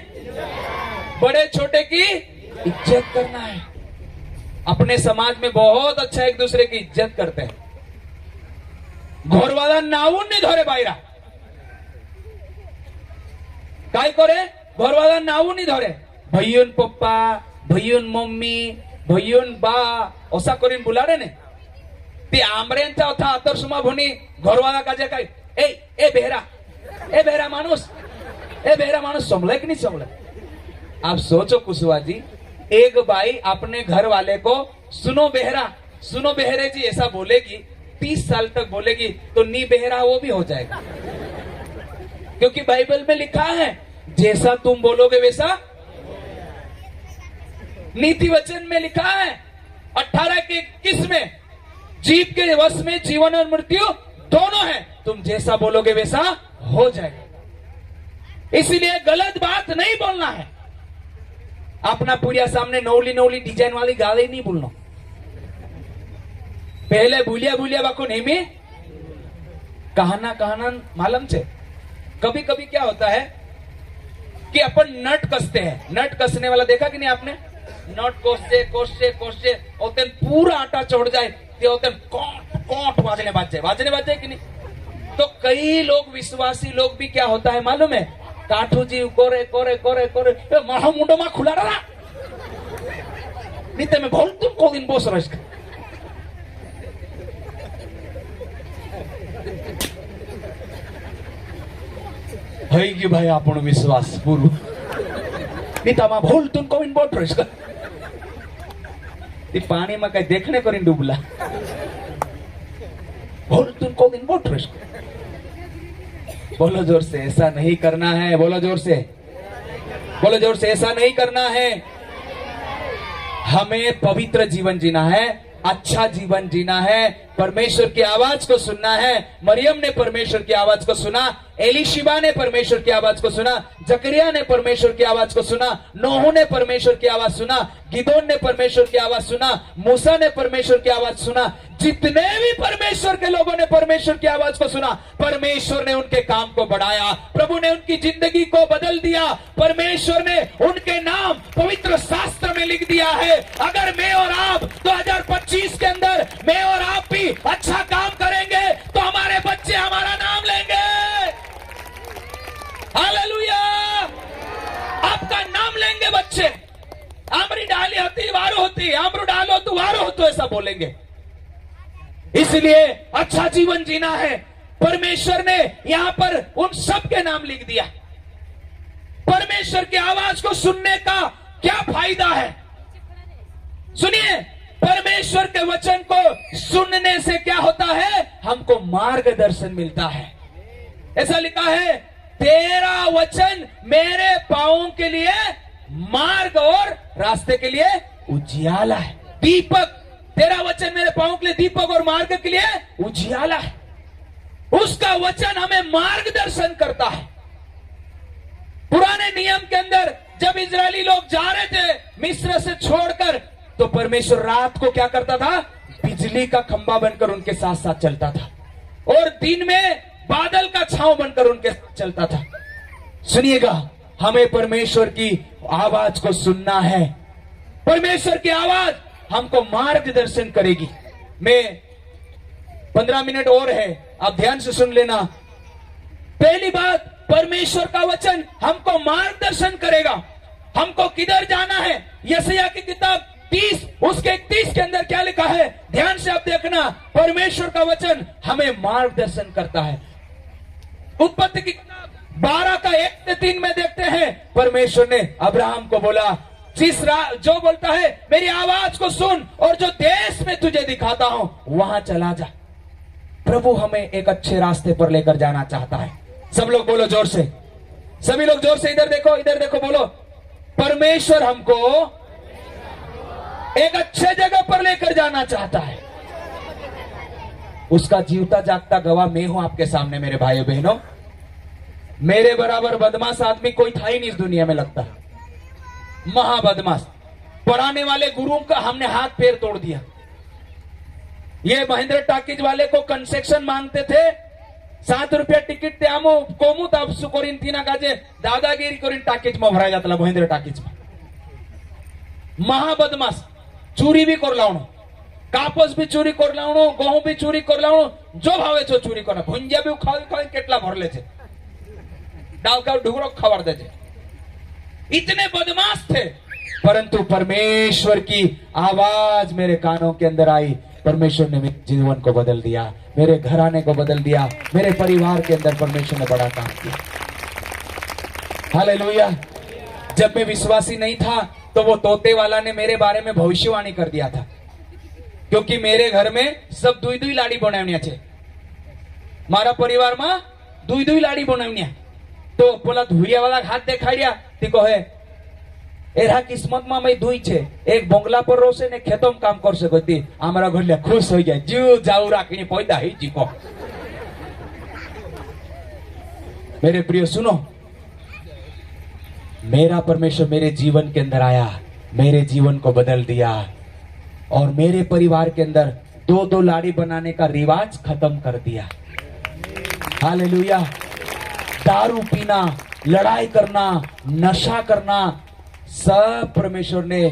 बड़े छोटे की इज्जत करना है। अपने समाज में बहुत अच्छा एक दूसरे की इज्जत करते हैं। घोरवाला नावून नहीं धोरे बायरा काय करे? घोरवाला नावून नहीं धोरे भैयुन पप्पा भैयुन मम्मी भैयुन बा असा करीन बुलाडे ने ती आमरेंचा होता आतरसुमा भोनी घोरवाला काजे काय ए बेहरा माणूस संभले कि नहीं संभले? आप सोचो कुशवा जी, एक बाई अपने घर वाले को सुनो बेहरे जी ऐसा बोलेगी 30 साल तक बोलेगी तो नी बेहरा वो भी हो जाएगा, क्योंकि बाइबल में लिखा है जैसा तुम बोलोगे वैसा। नीति वचन में लिखा है 18 के 21 में, जीव के वश में जीवन और मृत्यु दोनों है, तुम जैसा बोलोगे वैसा हो जाएगा। इसलिए गलत बात नहीं बोलना है। अपना पुड़िया सामने नौली नौली डिजाइन वाली गाली नहीं बोलना। पहले बुलिया बुलिया बाको नेमी कहना कहना मालूम छे। कभी कभी क्या होता है कि अपन नट कसते हैं, नट कसने वाला देखा कि नहीं आपने? नट कोसते कोसते कोसते होते पूरा आटा छोड़ जाए, ते होते कोट कोट वाजने बाजे कि नहीं? तो कई लोग विश्वासी लोग भी क्या होता है मालूम है, काठू जी कोरे कोरे कोरे कोरे माहो मुंडो मा खुला रहा नहीं, मैं बोल तुम को दिन बोस रश है कि भाई आपण विश्वास पूरू नीता भूल तुम को बोट रश पानी में कहीं देखने को नहीं डूबला, भूल तुम को दिन बोट रश। बोलो जोर से, ऐसा नहीं करना है। बोलो जोर से, बोलो जोर से, ऐसा नहीं करना है। हमें पवित्र जीवन जीना है, अच्छा जीवन जीना है, परमेश्वर की आवाज को सुनना है। मरियम ने परमेश्वर की आवाज को सुना, एलिशिबा ने परमेश्वर की आवाज को सुना, जकरिया ने परमेश्वर की आवाज को सुना, नोह ने परमेश्वर की आवाज सुना, गिदोन ने परमेश्वर की आवाज सुना, मूसा ने परमेश्वर की आवाज सुना। जितने भी परमेश्वर के लोगों ने परमेश्वर की आवाज को सुना, परमेश्वर ने उनके काम को बढ़ाया, प्रभु ने उनकी जिंदगी को बदल दिया, परमेश्वर ने उनके नाम पवित्र शास्त्र में लिख दिया है। अगर मैं और आप 2025 के अंदर मैं और आप भी अच्छा काम करेंगे तो हमारे बच्चे हमारा नाम लेंगे। हालेलुया, आपका नाम लेंगे बच्चे। आमरी डाली होती वारो होती, आमरू डालो तो वारो हो, तो ऐसा बोलेंगे। इसलिए अच्छा जीवन जीना है। परमेश्वर ने यहां पर उन सब के नाम लिख दिया। परमेश्वर की आवाज को सुनने का क्या फायदा है? सुनिए, परमेश्वर के वचन को सुनने से क्या होता है? हमको मार्गदर्शन मिलता है। ऐसा लिखा है, तेरा वचन मेरे पांवों के लिए मार्ग और रास्ते के लिए उजियाला है। दीपक, तेरा वचन मेरे पांवों के लिए दीपक और मार्ग के लिए उजियाला है। उसका वचन हमें मार्गदर्शन करता है। पुराने नियम के अंदर जब इजरायली लोग जा रहे थे मिस्र से छोड़कर, तो परमेश्वर रात को क्या करता था? बिजली का खंभा बनकर उनके साथ साथ चलता था, और दिन में बादल का छांव बनकर उनके साथ चलता था। सुनिएगा, हमें परमेश्वर की आवाज को सुनना है। परमेश्वर की आवाज हमको मार्गदर्शन करेगी। मैं 15 मिनट और है, आप ध्यान से सुन लेना। पहली बात, परमेश्वर का वचन हमको मार्गदर्शन करेगा। हमको किधर जाना है? यशायाह की किताब 30 उसके 31 के अंदर क्या लिखा है? ध्यान से आप देखना। परमेश्वर का वचन हमें मार्गदर्शन करता है। उत्पत्ति की किताब 12 का 1 से 3 में देखते हैं, परमेश्वर ने अब्राहम को बोला, जो बोलता है मेरी आवाज को सुन और जो देश में तुझे दिखाता हूं वहां चला जा। प्रभु हमें एक अच्छे रास्ते पर लेकर जाना चाहता है। सब लोग बोलो जोर से, सभी लोग जोर से, इधर देखो, बोलो, परमेश्वर हमको एक अच्छे जगह पर लेकर जाना चाहता है। उसका जीवता जागता गवाह मैं हूं आपके सामने। मेरे भाइयों बहनों, मेरे बराबर बदमाश आदमी कोई था ही नहीं इस दुनिया में, लगता है महाबदमाश। पढ़ाने वाले गुरुओं का हमने हाथ पैर तोड़ दिया। ये महेंद्र टाकीज वाले को कंसेक्शन मांगते थे, 7 रुपया टिकट ते आमो कोमू तब सुकोरिन तीना काजे दादागिरी कोरिन टाकीज में भराया जाता महेंद्र टाकीज में। महाबदमाश, चोरी भी कर लावणो, कापस भी चोरी कर लावणो, गहूं भी चोरी कर लावणो, जो भावे छो चोरी करना। भुंजिया भी खाई केटला भर ले छे, डाल का ढुकड़ो खबर दे छे। इतने बदमाश थे, परंतु परमेश्वर की आवाज मेरे कानों के अंदर आई। परमेश्वर ने मेरे जीवन को बदल दिया, मेरे घराने को बदल दिया, मेरे परिवार के अंदर परमेश्वर ने बड़ा काम किया। हालेलुया। जब मैं विश्वासी नहीं था तो वो तोते वाला ने मेरे बारे में भविष्यवाणी कर दिया था। क्योंकि मेरे घर में सब दुई दुई लाड़ी बनाव्या छे, मारा परिवार में दुई दुई लाड़ी बनाव्या। तो बोला धुरिया वाला हाथ देखाड्या ती कहे एरा किस्मत में मैं दुई छे, एक बंगला पर रोसे ने खेतों में काम कर सको ती हमारा घर खुश हो जाए जीव जाऊ राखी पैदा ही जीको। मेरे प्रिय सुनो, मेरा परमेश्वर मेरे जीवन के अंदर आया, मेरे जीवन को बदल दिया और मेरे परिवार के अंदर दो दो लाड़ी बनाने का रिवाज खत्म कर दिया। हालेलुया। दारू पीना, लड़ाई करना, नशा करना सब परमेश्वर ने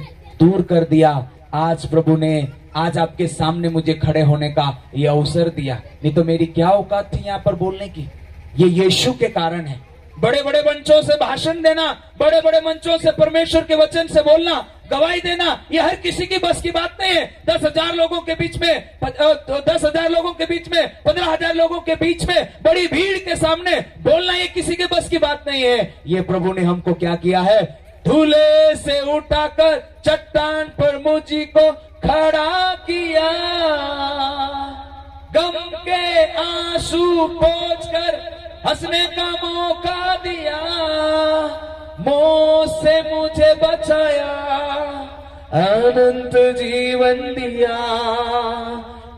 दूर कर दिया। आज प्रभु ने आज आपके सामने मुझे खड़े होने का ये अवसर दिया, नहीं तो मेरी क्या औकात थी यहाँ पर बोलने की। ये यीशु के कारण है। बड़े बड़े मंचों से भाषण देना, बड़े बड़े मंचों से परमेश्वर के वचन से बोलना, गवाही देना, ये हर किसी की बस की बात नहीं है। 10,000 लोगों के बीच में 10,000 लोगों के बीच में 15,000 लोगों के बीच में बड़ी भीड़ के सामने बोलना ये किसी के बस की बात नहीं है। ये प्रभु ने हमको क्या किया है, धूले से उठाकर चट्टान पर मुझी को खड़ा किया, गम के आंसू पोंछकर हंसने का मौका दिया, मौत से मुझे बचाया, अनंत जीवन दिया,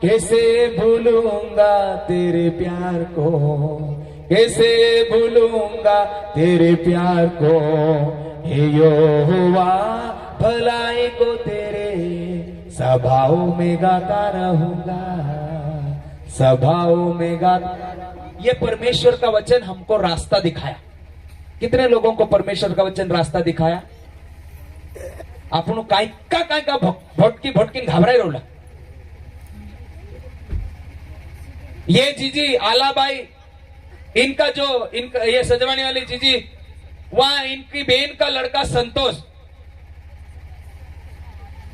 कैसे भूलूंगा तेरे प्यार को, कैसे भूलूंगा तेरे प्यार को, हे यहोवा भलाई को तेरे सभाओं में गाता रहूंगा, सभाओं में गाता। ये परमेश्वर का वचन हमको रास्ता दिखाया। कितने लोगों को परमेश्वर का वचन रास्ता दिखाया? आपण काय का भटकी भटकी घबराई रोला। ये जीजी आलाबाई, इनका जो इनका ये सजवानी वाली जीजी, वहां इनकी बहन का लड़का संतोष,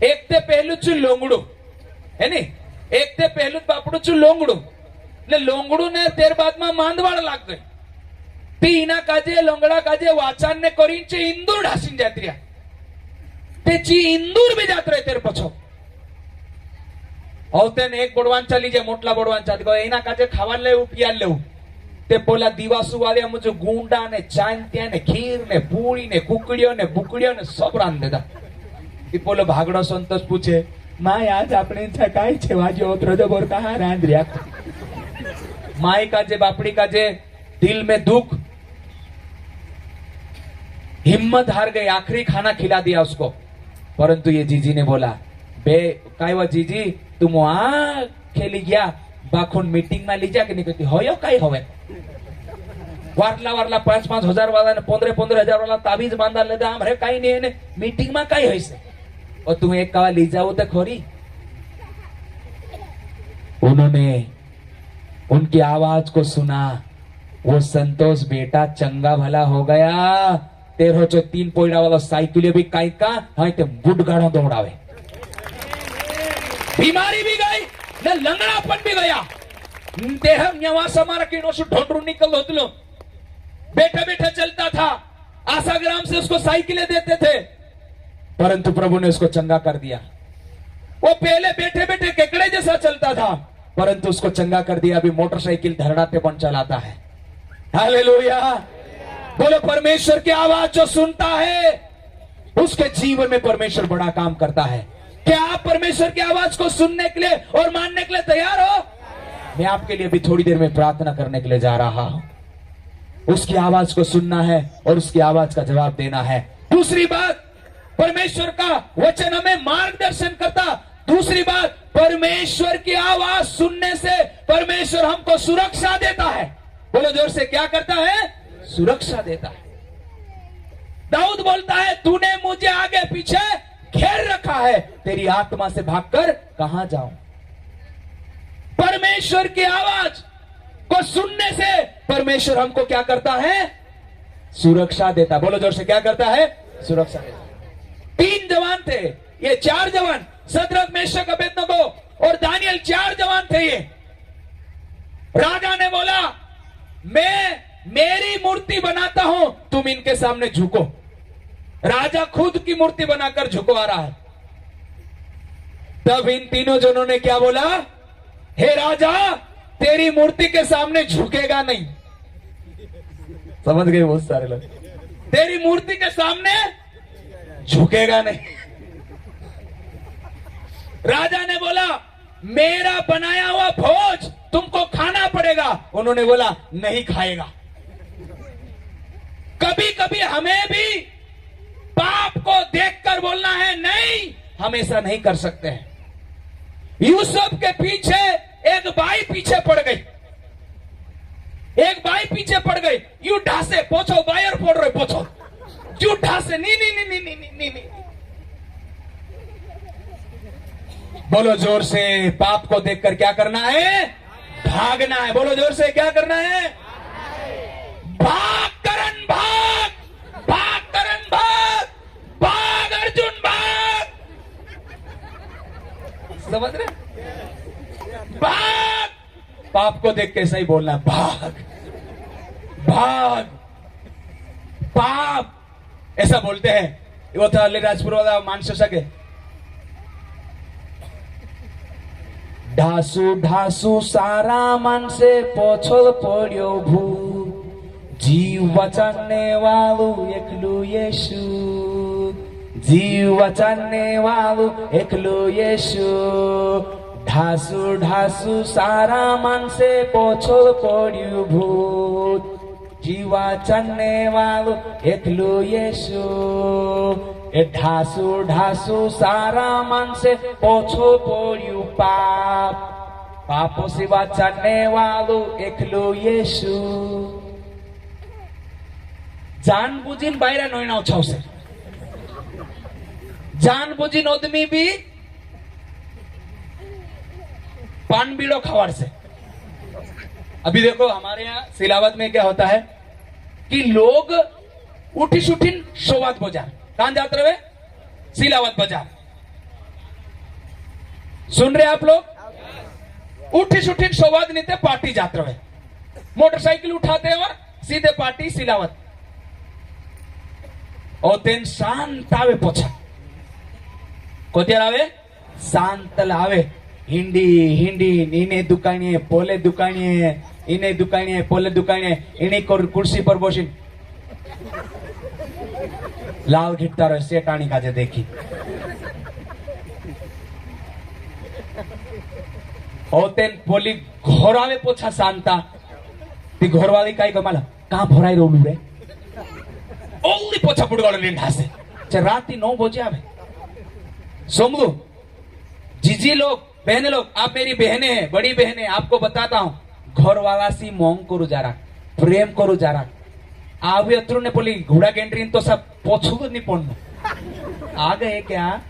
एक ते पहलू चु लोंगड़ू है नी, एक ते पहलू बापड़ू चु लोंगड़ू ने लोंगड़ू ने तेर बाद में मांदवाड़ लाग गई पीना काजे लोंगड़ा काजे वाचान ने करीन चे इंदूर ढासीन जाती रहा ते ची इंदूर भी जात रहे तेरे पछो औतेन एक बोडवान चली जाए मोटला बोडवान चाली गयो एना काजे खावा लेવું पिया लेવું તે પોલા દિવાસુ વાળા મુજે ગુંડા ને ચાંત્યા ને ખીર ને પૂરી ને કુકડીઓ ને બુકડીઓ ને सब રાંધ દેતા। એ પોલો ભાગડો સંતોષ પૂછે માય આજ આપણે છકાઈ છે વાજો ઓતરો બોર કહાं રાંધ રહ્યા माई का जे बापड़ी का जे दिल में दुख, हिम्मत हार गई, आखिरी खाना खिला दिया उसको। परंतु ये जीजी ने बोला बे काय वा जीजी तुम वहां खेली गया बाखुन मीटिंग में लीजा के निकलती हो यो काय होवे वारला वारला 5-5 हजार वाला ने 15-15 हजार वाला ताबीज बांधा लेदा हमरे काई नहीं ने मीटिंग में काई होइसे और तू एक कावा ली जाओ तो खोरी। उन्होंने उनकी आवाज को सुना, वो संतोष बेटा चंगा भला हो गया, तेरो जो 3 पोइड़ा वाला साइकिल भी काई का हाँ ते बुढ़गाड़ो दौड़ावे, बीमारी भी गई न लंगड़ापन भी गया, देह न्यावास हमारा किनो से ढोंडरू निकल होतलो, बैठा बैठा चलता था, आशाग्राम से उसको साइकिलें देते थे, परंतु प्रभु ने उसको चंगा कर दिया। वो पहले बैठे बैठे केकड़े जैसा चलता था, परंतु उसको चंगा कर दिया, अभी मोटरसाइकिल धड़ाते बन चलाता है। हालेलुया। बोलो परमेश्वर की आवाज जो सुनता है उसके जीवन में परमेश्वर बड़ा काम करता है। क्या आप परमेश्वर की आवाज को सुनने के लिए और मानने के लिए तैयार हो? मैं आपके लिए भी थोड़ी देर में प्रार्थना करने के लिए जा रहा हूं। उसकी आवाज को सुनना है और उसकी आवाज का जवाब देना है। दूसरी बात, परमेश्वर का वचन हमें मार्गदर्शन करता। दूसरी बात, परमेश्वर की आवाज सुनने से परमेश्वर हमको सुरक्षा देता है। बोलो जोर से, क्या करता है? सुरक्षा देता है। दाऊद बोलता है तूने मुझे आगे पीछे घेर रखा है, तेरी आत्मा से भागकर कहां जाऊं। परमेश्वर की आवाज को सुनने से परमेश्वर हमको क्या करता है? सुरक्षा देता। बोलो जोर से, क्या करता है? सुरक्षा देता। 3 जवान थे, ये 4 जवान, सदरक मेशक अबेदनगो और दानियल 4 जवान थे। ये राजा ने बोला मैं मेरी मूर्ति बनाता हूं, तुम इनके सामने झुको। राजा खुद की मूर्ति बनाकर झुकवा रहा है। तब इन तीनों जनों ने क्या बोला, हे राजा तेरी मूर्ति के सामने झुकेगा नहीं। समझ गए बहुत सारे लोग, तेरी मूर्ति के सामने झुकेगा नहीं। राजा ने बोला मेरा बनाया हुआ भोज तुमको खाना पड़ेगा। उन्होंने बोला नहीं खाएगा। कभी कभी हमें भी पाप को देखकर बोलना है नहीं, हम ऐसा नहीं कर सकते हैं। यूसुफ के पीछे एक बाई पीछे पड़ गई, एक बाई पीछे पड़ गई। यू ढासे पोछो बायर पड़ रहे पोछो, यू ढासे नी नी नी नी नी नी नी। बोलो जोर से, पाप को देखकर क्या करना है, भागना है। बोलो जोर से, क्या करना है, भाग करण भाग, भाग करण भाग, भाग अर्जुन भाग। समझ रहे, भाग। पाप को देख के सही बोलना, भाग भाग। पाप ऐसा बोलते हैं। वो था अलीराजपुर वाला मानस सके, ढासू ढासू सारा मानसे पोछल पड्यो भूत, जीव बचाने वालू एकलू येशू, जीव बचाने वालू एकलू येशू। ढासू ढासू सारा मानसे पोछल पड्यो भूत, जीव बचाने वालू एकलू येशू। ए ढासू ढासू सारा मानसे पोछो पड्યું पाप, पापो से बचाने वालो एकलो येशू। जान बुझीन बायरा नोयना उछावसे, जान बुझीन आदमी भी पान बीड़ो खवाड़ से। अभी देखो हमारे यहाँ सिलावत में क्या होता है कि लोग उठी सुठीन शोवात बाजार, कहां जाते रहे, सिलावत बाजार। सुन रहे आप लोग, उठी सुठी शोवाद नीते पार्टी जाते रहे, मोटरसाइकिल उठाते हैं और सीधे पार्टी सिलावत। और तेन शांत आवे पोछा, कोतियार आवे शांत लावे। हिंडी हिंडी इने दुकानिए पोले दुकानिए, इने दुकानिए पोले दुकानिए, इने कुर्सी पर बोशी लाल घिटता रहे सेटाणी काजे देखी। होते पोली घोरावे पोछा शांता, ती घोरवाली काई गमाला कहां भराई रोलू रे, ओली पोछा पुड़गाड़ लेन ढासे। राती 9 बजे आवे। सोमू जीजी लोग, बहने लोग, आप मेरी बहनें हैं, बड़ी बहनें, आपको बताता हूं, घर वाला सी मोंग करू जरा, प्रेम करू जरा। आवे अत्रु ने बोली घोड़ा गेंड्रीन तो सब पोछू तो नहीं पड़ना। आ गए क्या,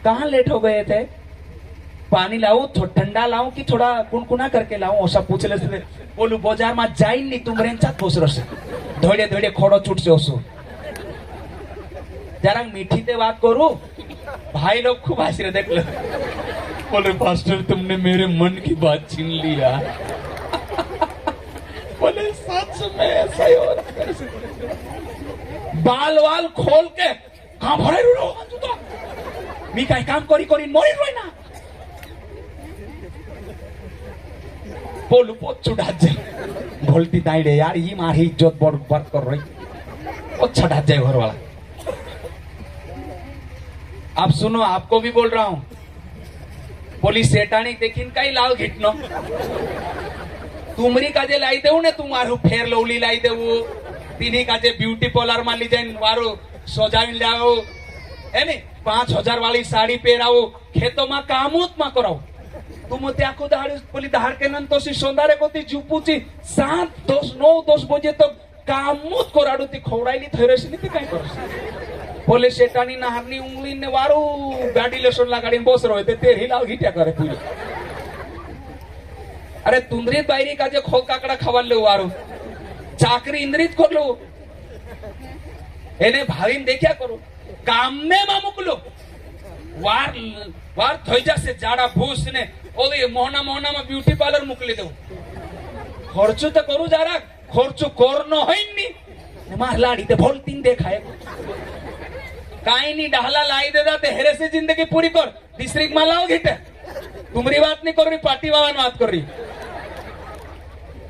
कहां लेट हो गए थे, पानी लाऊं तो ठंडा लाऊं कि थोड़ा कुनकुना करके लाऊं, ऐसा पूछ ले। बोलू बाजार में जाइन नहीं तुम रेंचा पोस रसे, धोड़े धोड़े खोड़ो छूट से ओसो। जरा मीठी ते बात करू, भाई लोग खूब हंस रहे, देख लो। बोले पास्टर तुमने मेरे मन की बात छीन लिया। बोले सच में ऐसा ही हो रहा है। बाल वाल खोल के कहां भरे रो तो मी काय काम करी करी मरी रोई ना। बोलू पोछू ढाज जाए, बोलती दाई रे यार ये मारी इज्जत बर्बाद कर रही, पोछा ढाज जाए घर वाला। आप सुनो, आपको भी बोल रहा हूं, बोली सेटाणी देखीन कई लाल घिटनो, तुमरी काजे लाई देऊ ने, तुम मारू फेर लवली लाई देऊ, तीनी काजे ब्यूटी पार्लर में ली जाइन वारू सजावीन लाओ, है ने 5000 वाली साड़ी पहराओ, खेतों में कामूत में कराओ। तुम त्या को दाड़ बोली दाड़ के नन तो सी सोंदारे को ती जुपूची 7 10 9 10 बजे तक कामूत कोराडू ती खोड़ाईली थैरेसी नी ती काय करस। बोले सेटानी नाहरनी उंगली ने वारू गाड़ी लेसोन लगाडीने बोस रहो ते तेर हिलाव घिट्या करे पूरी। अरे तुंदरीत बायरी काजे खोल काकड़ा खवाल ले वारू चाकरी इंद्रित कर लो, एने भावीन देख्या करो, काम में मा मोकलो, वार वार થઈ જશે જાડા ભૂસ ને ઓલી મોહના મોહનામાં બ્યુટી પાર્લર મોકલી દઉં। ખર્ચો તો કરું જરા, ખર્ચો કરનો હોય ની માર લાડી તે ભોલતીન દેખાય। काई नहीं डाहला लाई देता तेरे से जिंदगी पूरी कर तीसरी मालाओ घिटे तुम्हारी बात नहीं कर रही पार्टी वाला बात कर रही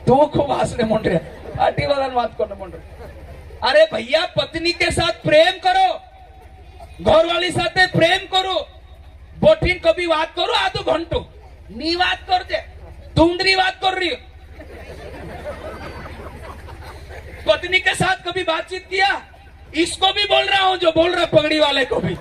तो खूब हंसने मुंड रहे पार्टी वाला बात करने मुंड रहे अरे भैया पत्नी के साथ प्रेम करो घर वाली साथ प्रेम करो बोठीन कभी बात करो आधो घंटो नी बात कर दे तुमरी बात कर रही हो पत्नी के साथ कभी बातचीत किया इसको भी बोल रहा हूं जो बोल रहा पगड़ी वाले को भी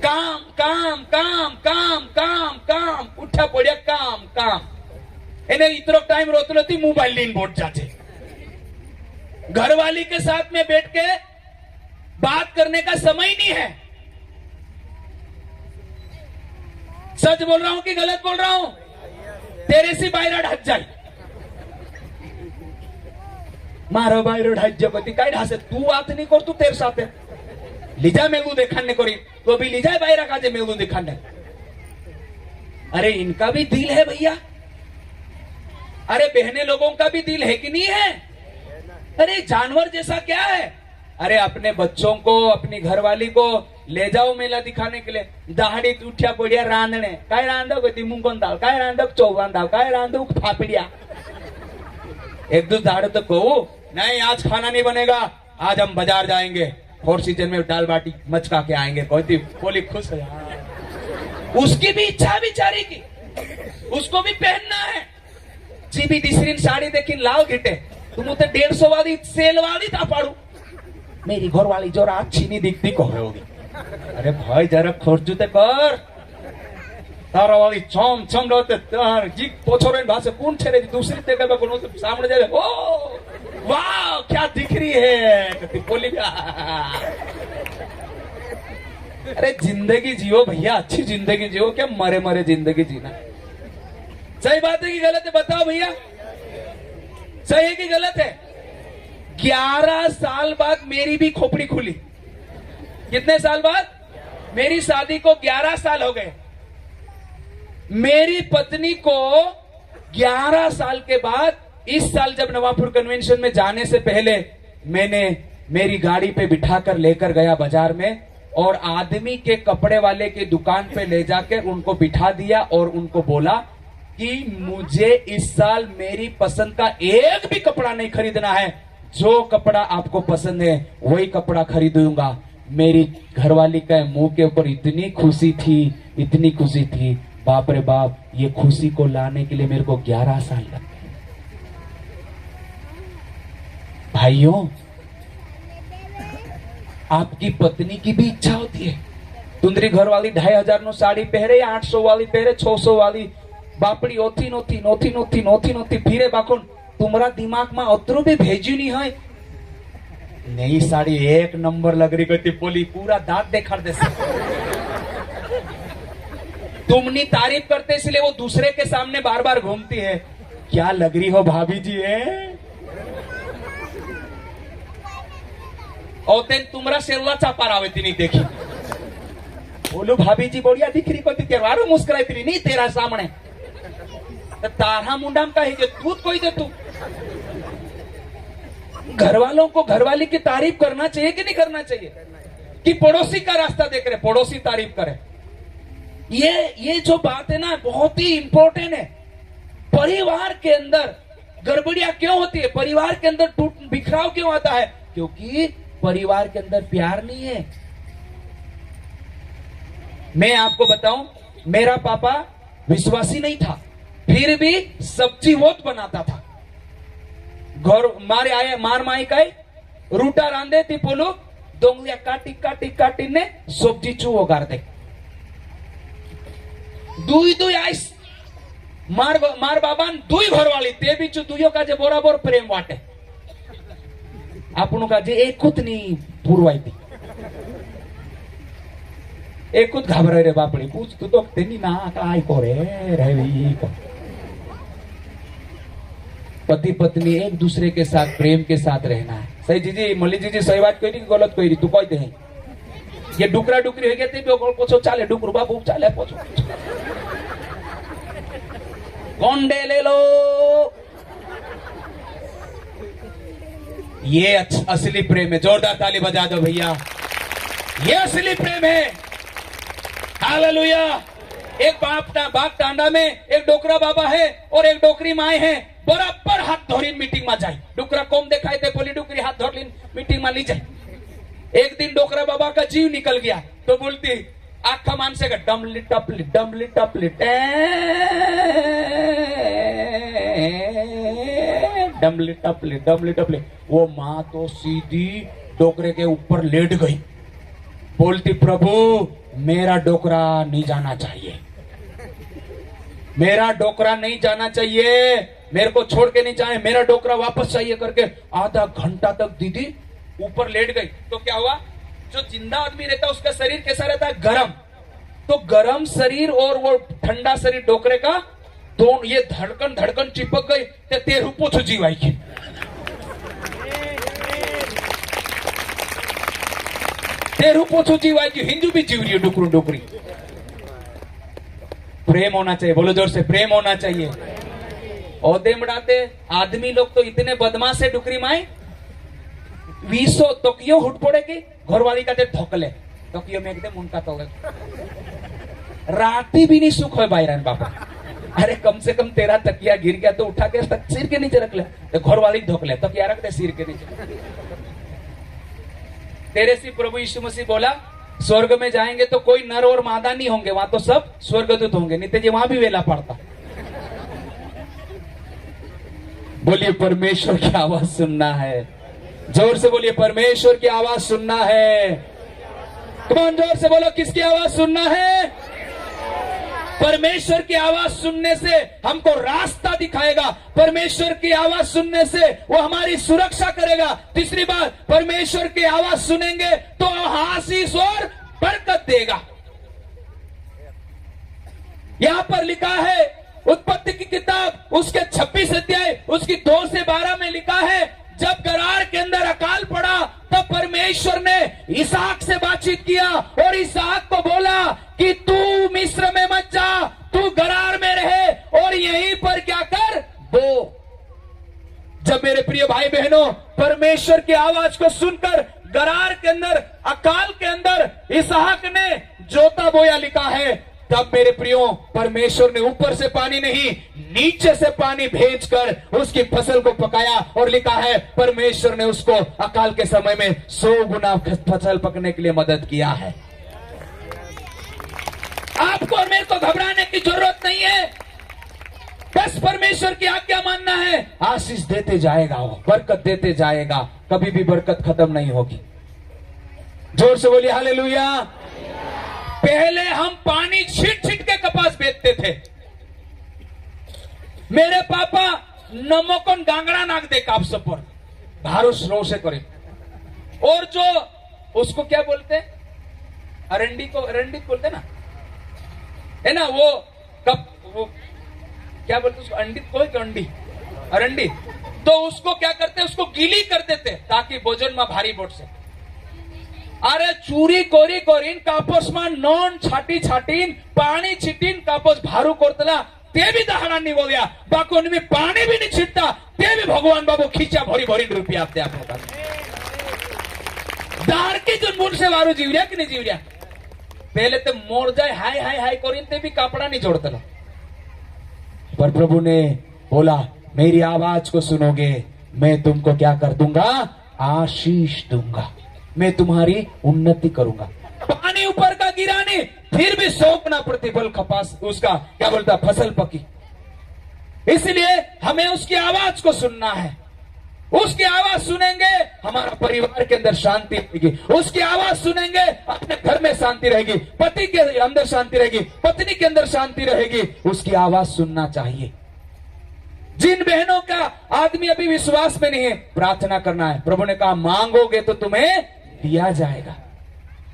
काम काम काम काम काम काम उठा पड़िया काम काम एने इतनो टाइम रोत लो थी मोबाइल लीन बोट जाते घरवाली के साथ में बैठ के बात करने का समय नहीं है सच बोल रहा हूं कि गलत बोल रहा हूं तेरे से बाहर ढक जाए मारो बाहर ढक जगती काय ढासे तू बात नहीं कर तू तेरे साथ है लीजा मेगू दिखाने करी तो अभी लीजा बाहर काजे मेगू दिखाने अरे इनका भी दिल है भैया अरे बहने लोगों का भी दिल है कि नहीं है अरे जानवर जैसा क्या है अरे अपने बच्चों को अपनी घरवाली को ले जाओ मेला दिखाने के लिए दाढ़ी उठिया पड़िया रांधने काय रांधो गती मूंगन दाल काय रांधो चौवन दाल काय रांधो फापड़िया एक दो दाड़ तो कहो नहीं आज खाना नहीं बनेगा आज हम बाजार जाएंगे फोर सीजन में दाल बाटी मचका के आएंगे कहती बोली खुश है उसकी भी इच्छा बेचारी की उसको भी पहनना है जी भी तीसरी साड़ी देखी लाओ घिटे तुम उसे 150 वाली सेल वाली था पाड़ू मेरी घर वाली जो अच्छी नहीं दिखती को होगी अरे भाई जरा खोरजूते कर तारा वाली चम चम रहते तार जी पोछोरे भाषा कौन छेरे दूसरी तेरे में कोनो सामने जाए ओ वाह क्या दिख रही है कहती बोली अरे जिंदगी जियो भैया अच्छी जिंदगी जियो क्या मरे मरे जिंदगी जीना सही बात है कि गलत है बताओ भैया सही है कि गलत है 11 साल बाद मेरी भी खोपड़ी खुली कितने साल बाद मेरी शादी को 11 साल हो गए मेरी पत्नी को 11 साल के बाद इस साल जब नवापुर कन्वेंशन में जाने से पहले मैंने मेरी गाड़ी पे बिठाकर लेकर गया बाजार में और आदमी के कपड़े वाले की दुकान पे ले जाकर उनको बिठा दिया और उनको बोला कि मुझे इस साल मेरी पसंद का एक भी कपड़ा नहीं खरीदना है जो कपड़ा आपको पसंद है वही कपड़ा खरीदूंगा मेरी घरवाली का मुंह के ऊपर इतनी खुशी थी बाप रे बाप ये खुशी को लाने के लिए मेरे को 11 साल लगे भाइयों आपकी पत्नी की भी इच्छा होती है तुंदरी घर वाली 2500 नो साड़ी पहरे या 800 वाली पहरे 600 वाली बापड़ी ओथी नोथी फिरे बाकुन तुम्हारा दिमाग में अतरू भी भेजी नहीं है नई साड़ी एक नंबर लग रही कहती बोली पूरा दांत देखाड़ दे तुमनी तारीफ करते इसलिए वो दूसरे के सामने बार बार घूमती है क्या लग रही हो भाभी जी है और तेन तुम्हारा सेल्ला चापार आवे नहीं देखी बोलो भाभी जी बढ़िया दिख रही कहती तेवारो मुस्कुराई थी नहीं तेरा सामने तारा मुंडाम का है जो तू कोई दे तू घर वालों को घरवाली की तारीफ करना चाहिए कि नहीं करना चाहिए कि पड़ोसी का रास्ता देख रहे पड़ोसी तारीफ करे ये जो बात है ना बहुत ही इंपॉर्टेंट है परिवार के अंदर गड़बड़ियां क्यों होती है परिवार के अंदर टूट बिखराव क्यों आता है क्योंकि परिवार के अंदर प्यार नहीं है मैं आपको बताऊं मेरा पापा विश्वासी नहीं था फिर भी सब्जी बहुत बनाता था घर मारे आए मार माई का रूटा रांधे थी बोलो डोंगलिया काटी ने सब्जी चूहो गार दे दुई आइस मार बाबान दुई घर वाली ते भी चू दुइयो का जे बराबर प्रेम वाटे आपनु का जे एकूत नहीं पुरवाई थी एकूत घाबराय रे बापड़ी पूछ तू तो तेनी ना काय करे रही पति पत्नी एक दूसरे के साथ प्रेम के साथ रहना है सही जीजी मल्ली जीजी सही बात कही गलत कही तू कह दे ये डुकरा डुकरी हो गया थे पोछो चाले डुकरू बाबू चाले पोछो गोंडे ले लो ये असली प्रेम है। जोरदार ताली बजा दो भैया, ये असली प्रेम है। हालेलुया। एक बाप टांडा में एक डोकरा बाबा है और एक डोकरी माए है। बराबर हाथ धोरी मीटिंग में जाए। डोकरा कौन देखाए थे, बोली डोकरी हाथ धोर मीटिंग में ली जाए। एक दिन डोकरा बाबा का जीव निकल गया तो बोलती आखा मानसे का डमली टपली डमली टपली डमली टपली डमली टपली। वो माँ तो सीधी डोकरे के ऊपर लेट गई, बोलती प्रभु मेरा डोकरा नहीं जाना चाहिए, मेरा डोकरा नहीं जाना चाहिए, मेरे को छोड़ के नहीं जाए, मेरा डोकरा वापस चाहिए करके आधा घंटा तक दीदी ऊपर लेट गई। तो क्या हुआ, जो जिंदा आदमी रहता है उसका शरीर कैसा रहता है, गरम। तो गरम शरीर और वो ठंडा शरीर डोकरे का दोनों ये धड़कन धड़कन चिपक गई। ते रूपो छो जीवाई की तेरू पोछो जीवाई की हिंदू भी जीव रही है डुकरू डुकरी। प्रेम होना चाहिए, बोलो जोर से, प्रेम होना चाहिए। औदे मड़ाते आदमी लोग तो इतने बदमाश है डुकरी माए 20 तकियो हुट पड़े की घरवाली का धोकले तकियो में एकदम उनका तो राती भी नहीं सुख है बायरन बाबा। अरे कम से कम तेरा तकिया गिर गया तो उठा के सिर के नीचे रख ले, तो घरवाली धोकले तकिया रख दे सिर के नीचे। तेरे से प्रभु यीशु मसीह बोला स्वर्ग में जाएंगे तो कोई नर और मादा नहीं होंगे, वहां तो सब स्वर्गदूत होंगे। नित्य जी वहां भी वेला पड़ता। बोलिए परमेश्वर की आवाज सुनना है, जोर से बोलिए परमेश्वर की आवाज सुनना है। कमान जोर से बोलो, किसकी आवाज सुनना है? परमेश्वर की आवाज सुनने से हमको रास्ता दिखाएगा, परमेश्वर की आवाज सुनने से वो हमारी सुरक्षा करेगा। तीसरी बात, परमेश्वर की आवाज सुनेंगे तो आशीष और बरकत देगा। यहां पर लिखा है उत्पत्ति की किताब उसके 26 अध्याय उसकी 2 से 12 में लिखा है, जब गरार के अंदर अकाल पड़ा तब परमेश्वर ने इसहाक से बातचीत किया और इसहाक को बोला कि तू मिस्र में मत जा, तू गरार में रहे और यहीं पर क्या कर बो। जब मेरे प्रिय भाई बहनों परमेश्वर की आवाज को सुनकर गरार के अंदर अकाल के अंदर इसहाक ने जोता बोया लिखा है, तब मेरे प्रियो परमेश्वर ने ऊपर से पानी नहीं नीचे से पानी भेजकर उसकी फसल को पकाया और लिखा है परमेश्वर ने उसको अकाल के समय में 100 गुना फसल पकने के लिए मदद किया है। आपको और मेरे को घबराने की जरूरत नहीं है, बस परमेश्वर की आज्ञा मानना है। आशीष देते जाएगा, वो बरकत देते जाएगा, कभी भी बरकत खत्म नहीं होगी। जोर से बोलिए हालेलुया। पहले हम पानी छीट छीट के कपास बेचते थे। मेरे पापा नमोकन गांगड़ा नाक दे कापस पर भारो स्लो से करे, और जो उसको क्या बोलते हैं, अरंडी को अरंडी बोलते ना, है ना, वो कप वो क्या बोलते उसको, अंडित को है अंडी अरंडी। तो उसको क्या करते, उसको गीली कर देते ताकि भोजन में भारी बोट से। अरे चूरी कोरी कोरीन कापोस में नॉन छाटी छाटीन पानी छीटीन कापोस भारू कोरतला ते भी दहाड़ा नहीं बोलिया, बाकों में पानी भी नहीं छिटता ते भी भगवान बाबू खींचा भरी भरी रुपया आपते आपने पास। दार की जो मुन से वारू जीवरिया कि नहीं जीवरिया, पहले तो मोर जाए हाय हाय हाय कोरीन ते भी कपड़ा नहीं जोड़ता। पर प्रभु ने बोला मेरी आवाज को सुनोगे मैं तुमको क्या कर दूंगा, आशीष दूंगा, मैं तुम्हारी उन्नति करूंगा। पानी ऊपर का गिरा नहीं, फिर भी 100 गुना प्रतिफल कपास उसका क्या बोलता फसल पकी। इसलिए हमें उसकी आवाज को सुनना है। उसकी आवाज सुनेंगे हमारा परिवार के अंदर शांति रहेगी, उसकी आवाज सुनेंगे अपने घर में शांति रहेगी, पति के अंदर शांति रहेगी, पत्नी के अंदर शांति रहेगी। उसकी आवाज सुनना चाहिए। जिन बहनों का आदमी अभी विश्वास में नहीं है, प्रार्थना करना है। प्रभु ने कहा मांगोगे तो तुम्हें दिया जाएगा।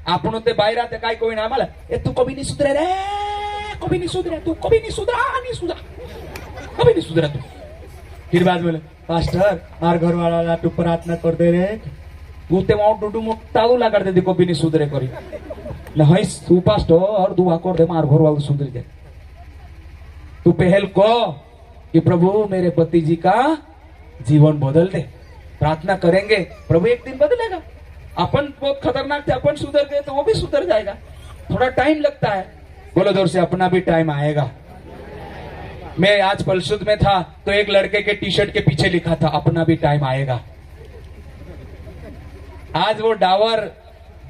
आपने ते बाहर आते काय कोई ना माला, ए तू कभी नहीं सुधरे रे, कभी नहीं सुधरे, तू कभी नहीं सुधरा, नहीं सुधरा, कभी नहीं सुधरा तू। फिर बाद में पास्टर मार घर वाला तू प्रार्थना कर दे रे, तू ते वहां डुडू मुक तालू लगा दे, कभी नहीं सुधरे करी नहीं तू पास्टर और दुआ कर दे मार घर वाला सुधर जाए। तू पहल को कि प्रभु मेरे पति जी का जीवन बदल दे, प्रार्थना करेंगे, प्रभु एक दिन बदलेगा। अपन बहुत खतरनाक थे, अपन सुधर गए तो वो भी सुधर जाएगा। थोड़ा टाइम लगता है। बोलो जोर से, अपना भी टाइम आएगा। मैं आज पलसुद में था तो एक लड़के के टी शर्ट के पीछे लिखा था, अपना भी टाइम आएगा। आज वो डावर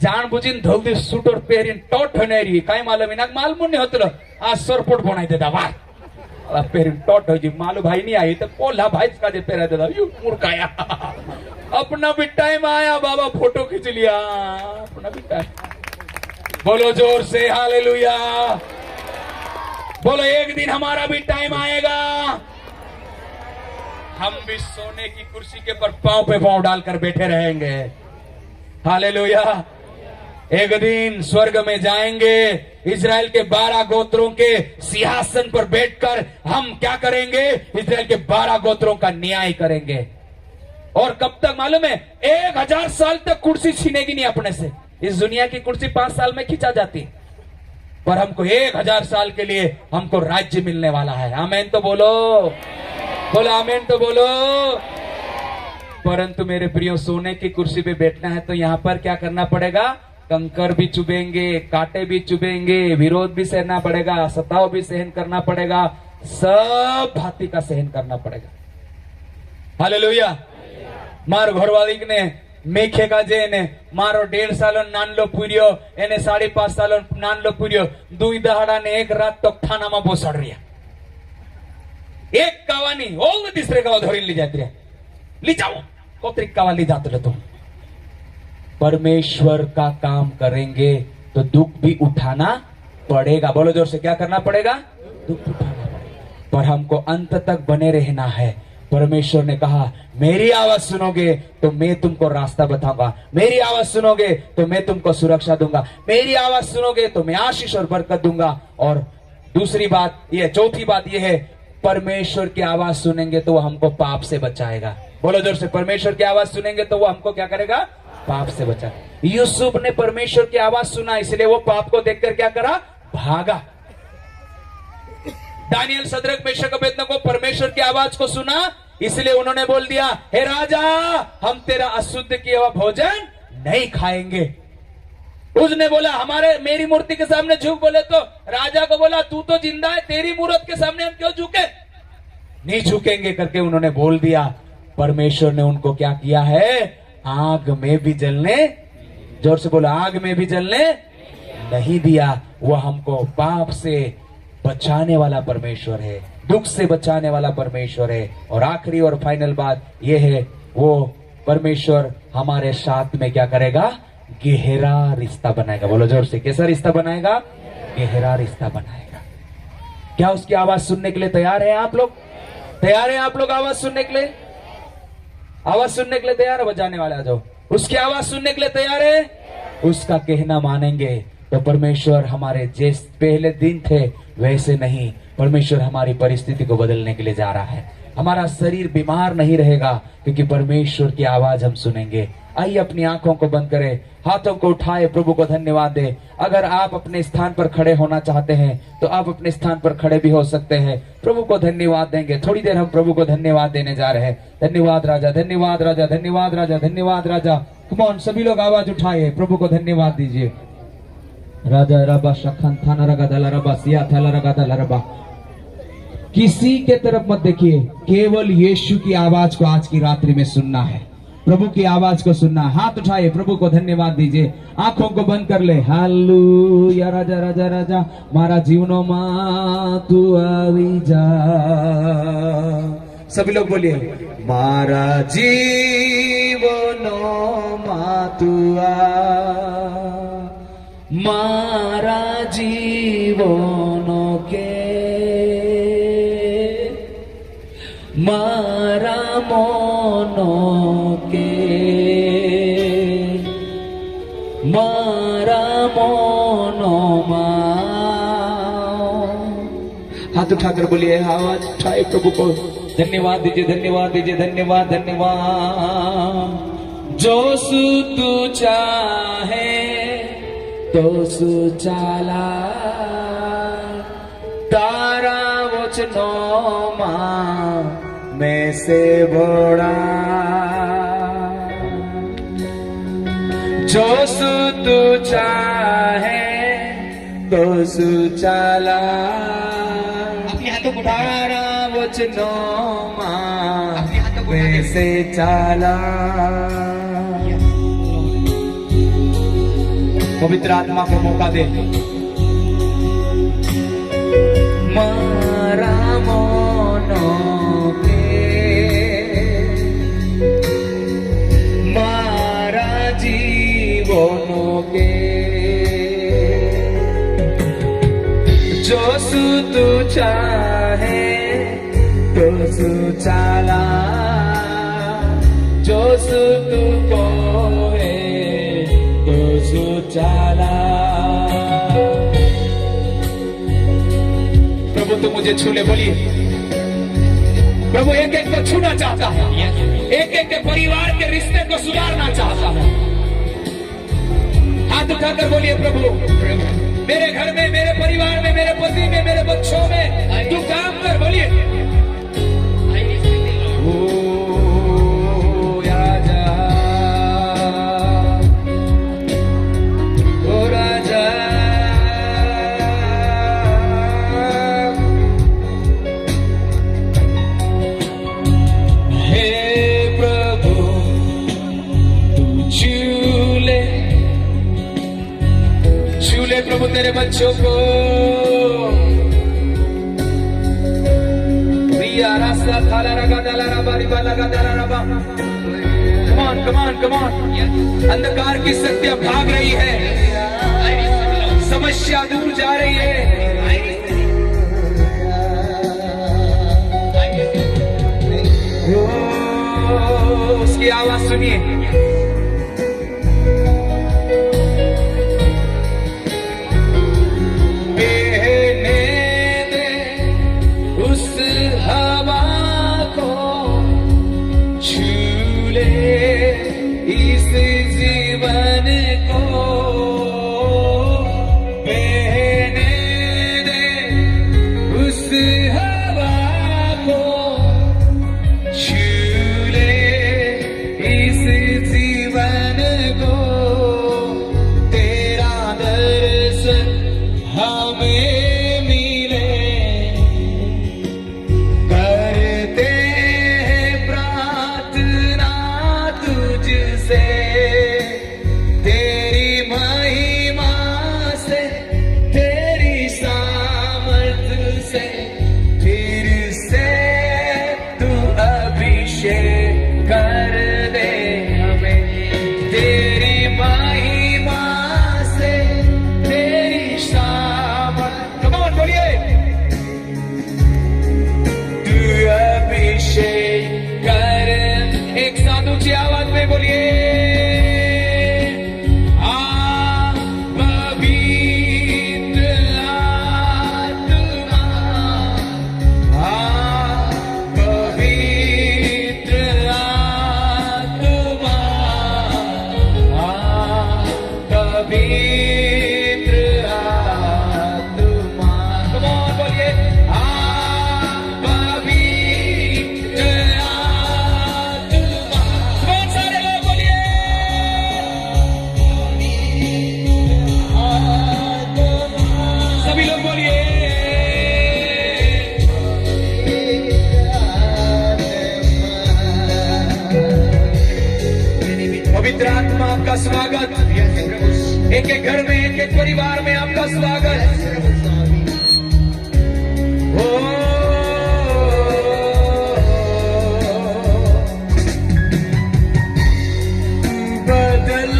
जाणबुजीन धोती सूट और पेरीन टॉट होने रही, काय मालूम इनाक मालूम नहीं होता। आज सरपोट बनाई देता वाह पेरीन टॉट हो जी, मालूम भाई नहीं आई तो पोला भाई का दे पेरा देता यू मुर्खाया। अपना भी टाइम आया बाबा, फोटो खींच लिया, अपना भी टाइम। बोलो जोर से हालेलुया। बोलो एक दिन हमारा भी टाइम आएगा, हम भी सोने की कुर्सी के पर पांव पे पांव डालकर बैठे रहेंगे। हालेलुया। एक दिन स्वर्ग में जाएंगे, इजराइल के 12 गोत्रों के सिंहासन पर बैठकर हम क्या करेंगे? इजराइल के 12 गोत्रों का न्याय करेंगे। और कब तक मालूम है? 1000 साल तक कुर्सी छीनेगी नहीं अपने से। इस दुनिया की कुर्सी 5 साल में खींचा जाती, पर हमको 1000 साल के लिए हमको राज्य मिलने वाला है। आमीन तो बोलो, बोलो आमीन तो बोलो। परंतु मेरे प्रियो, सोने की कुर्सी पे बैठना है तो यहाँ पर क्या करना पड़ेगा? कंकर भी चुभेंगे, कांटे भी चुभेंगे, विरोध भी सहना पड़ेगा, सताव भी सहन करना पड़ेगा, सब भांति का सहन करना पड़ेगा। हालेलुया। मार घरवाली ने मेखे का जे ने मारो 1.5 साल नानलो पूर्यो, एने 5.5 साल नानलो पूर्यो, 2 दहाड़ा ने 1 रात तो थाना में बोसड़ रिया। एक कावानी ओल तीसरे गाव धोरी ली जाती है, ली जाओ कोत्रिक कावा ली जाते तुम। परमेश्वर का काम करेंगे तो दुख भी उठाना पड़ेगा। बोलो जोर से, क्या करना पड़ेगा? दुख उठाना पड़ेगा, पर हमको अंत तक बने रहना है। परमेश्वर ने कहा, मेरी आवाज सुनोगे तो मैं तुमको रास्ता बताऊंगा, मेरी आवाज सुनोगे तो मैं तुमको सुरक्षा दूंगा, मेरी आवाज सुनोगे तो मैं आशीष और बरकत दूंगा। और दूसरी बात ये, चौथी बात ये है, परमेश्वर की आवाज सुनेंगे तो वो हमको पाप से बचाएगा। बोलो जोर से, परमेश्वर की आवाज सुनेंगे तो वो हमको क्या करेगा? पाप से बचा। यूसुफ ने परमेश्वर की आवाज सुना, इसलिए वो पाप को देखकर क्या करा? भागा। दानियल, सद्रक, मेशक, अबेदनगो को परमेश्वर की आवाज को सुना, इसलिए उन्होंने बोल दिया, हे राजा, हम तेरा अशुद्ध किया हुआ भोजन नहीं खाएंगे। उसने बोला, मेरी मूर्ति के सामने झुक बोले तो राजा को बोला, तू तो जिंदा है, तेरी मूर्त के सामने हम क्यों झुके? नहीं झुकेंगे करके उन्होंने बोल दिया। परमेश्वर ने उनको क्या किया है? आग में भी जलने, जोर से बोला, आग में भी जलने नहीं दिया। वो हमको पाप से बचाने वाला परमेश्वर है, दुख से बचाने वाला परमेश्वर है। और आखिरी और फाइनल बात यह है, वो परमेश्वर हमारे साथ में क्या करेगा? गहरा रिश्ता बनाएगा। बोलो जोर से, कैसा रिश्ता बनाएगा? गहरा रिश्ता बनाएगा। क्या उसकी आवाज सुनने के लिए तैयार है आप लोग? तैयार है आप लोग आवाज सुनने के लिए? आवाज सुनने के लिए तैयार है? बजाने वाले आ जाओ। उसकी आवाज सुनने के लिए तैयार है? उसका कहना मानेंगे तो परमेश्वर हमारे जैसे पहले दिन थे वैसे नहीं, परमेश्वर हमारी परिस्थिति को बदलने के लिए जा रहा है। हमारा शरीर बीमार नहीं रहेगा क्योंकि परमेश्वर की आवाज हम सुनेंगे। आइए अपनी आंखों को बंद करें, हाथों को उठाए, प्रभु को धन्यवाद दे। अगर आप अपने स्थान पर खड़े होना चाहते हैं तो आप अपने स्थान पर खड़े भी हो सकते हैं। प्रभु को धन्यवाद देंगे। थोड़ी देर हम प्रभु को धन्यवाद देने जा रहे हैं। धन्यवाद राजा, धन्यवाद राजा, धन्यवाद राजा, धन्यवाद राजा। कम ऑन, सभी लोग आवाज उठाइए, प्रभु को धन्यवाद दीजिए। राजा रबा शखन थाना रगा दला रबा सिया थाला रगा दला रबा। किसी के तरफ मत देखिए, केवल यीशु की आवाज को आज की रात्रि में सुनना है, प्रभु की आवाज को सुनना। हाथ उठाए, प्रभु को धन्यवाद दीजिए, आंखों को बंद कर ले। हालेलुया। राजा राजा राजा, मारा जीवनो मा तू आवी जा। सभी लोग बोलिए, मारा जीवनो मा तू आ, मारा जीवनो के मारा मोनो के मारा मोनो मा। हाथ उठाकर बोलिए, आवाज उठाए, प्रभु को धन्यवाद दीजिए, धन्यवाद दीजिए, धन्यवाद धन्यवाद। जो सु तू चाहे तो सु चाला, तारा वचनो मा में से बड़ा जो तू चाहे तो सुचाला अपने हाथों को उठा तारा वचनो अपने हाथों को उठा के वैसे चाला। पवित्र आत्मा को मौका दे। मारा मोनो के मारा जीवनो के जो तू चाहे तो सुचाला जो तू कोहे तो सुचाला। प्रभु तो मुझे छू ले, बोलिए प्रभु एक एक को छूना चाहता है, एक एक के परिवार के रिश्ते को सुधारना चाहता है। हाथ उठाकर बोलिए प्रभु मेरे घर में, मेरे परिवार में, मेरे पति में, मेरे बच्चों में तू काम कर। बोलिए ओ राजा, ओ राजा, हे प्रभु तू छू ले प्रभु तेरे बच्चों को। अंधकार की शक्ति अब भाग रही है, समस्या दूर जा रही है। उसकी आवाज सुनिए। इस जीवन को बहने दे, उस हवा को छू ले, इस जीवन को तेरा दर्शन हमें मिले। करते हैं प्रार्थना तुझसे, तेरी महिमा से, तेरी सामर्थ से, फिर से तू अभिषेक कर दे हमें। तेरी महिमा से, तेरी सामर्थ, कम ऑन बोलिए, तू अभिषेक कर। एक साथ ऊंची आवाज में बोलिए, पवित्र आत्मा आपका स्वागत। एक एक घर में, एक एक परिवार में आपका स्वागत। ओ बदल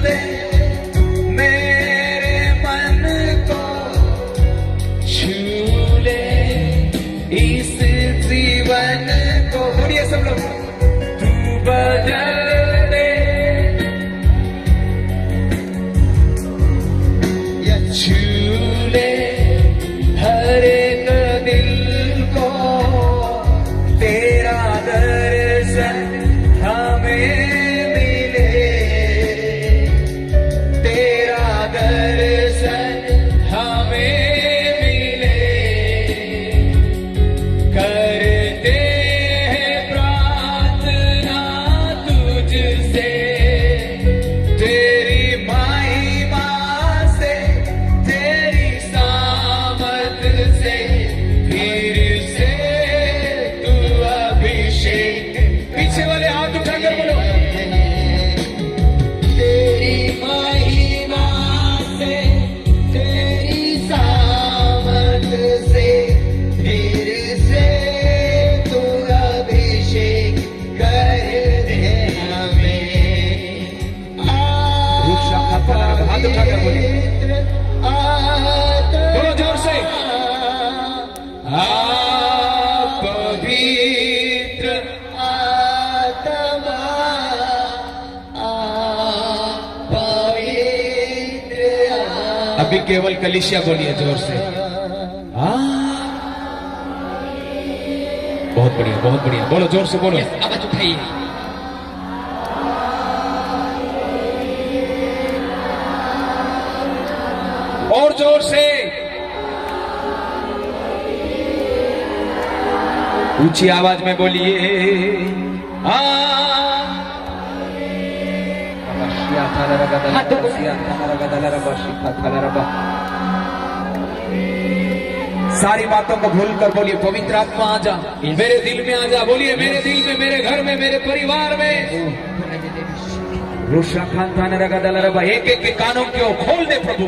दे मेरे मन को, छू ले इस जीवन को। बोलिए सब लोग, तू बदल छू ले हर एक दिल को, तेरा दर्शन हमें मिले, तेरा दर्शन हमें मिले। करते हैं प्रार्थना तुझसे, केवल कलिसिया बोलिए जोर से। बहुत बढ़िया, बहुत बढ़िया, बोलो जोर से बोलो। आवाज उठाइए। और जोर से, ऊंची आवाज में बोलिए। सारी बातों को भूल कर बोलिए पवित्र आत्मा आजा, मेरे दिल में आजा। बोलिए मेरे दिल में, मेरे घर में, मेरे परिवार में। रुषा खान थाने रगा दला रबा, एक एक के कानों को खोल दे प्रभु,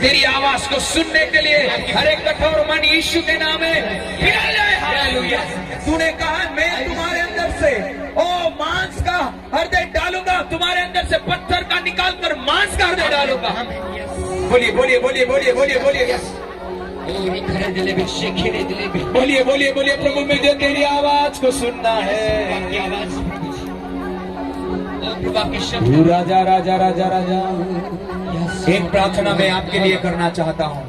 तेरी आवाज को सुनने के लिए। हर एक कठोर मन यीशु के नाम में हिल जाए। हालेलुया। तूने कहा मैं तुम्हारे अंदर से ओ मांस का हृदय डालूंगा, तुम्हारे अंदर से पत्थर का निकाल कर मांस का हृदय डालूंगा। बोलिए बोलिए बोलिए बोलिए बोलिए बोलिए बोलिए बोलिए बोलिए प्रभु मुझे तेरी आवाज को सुनना है। राजा राजा राजा राजा, एक प्रार्थना मैं आपके लिए करना चाहता हूं।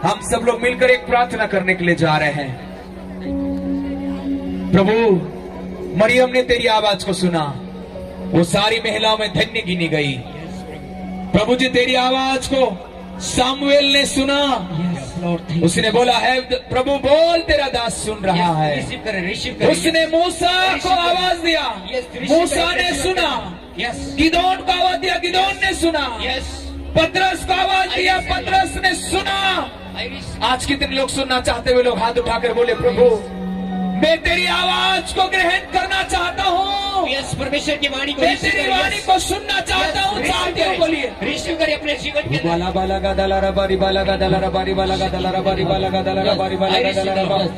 हम सब लोग मिलकर एक प्रार्थना करने के लिए जा रहे हैं। प्रभु, मरियम ने तेरी आवाज को सुना, वो सारी महिलाओं में धन्य गिनी गई। प्रभु जी तेरी आवाज को सामुएल ने सुना, उसने बोला है प्रभु बोल तेरा दास सुन रहा है। उसने मूसा को आवाज दिया, मूसा ने सुना। गिदोन को आवाज दिया, गिदोन ने सुना। पतरस को आवाज दिया, पतरस ने सुना। आज कितने लोग सुनना चाहते हुए लोग हाथ उठाकर बोले प्रभु मैं तेरी आवाज को ग्रहण करना चाहता हूँ। परमेश्वर की वाणी को, मैं तेरी वाणी को सुनना चाहता हूँ। बोलिए रिसीव करिए अपने जीवन के। बाला बाला गा दला रबारी बाला गा दला रबारी बाला गा दला रबारी बाला गा दला रबारी बाला गा दला रबारी।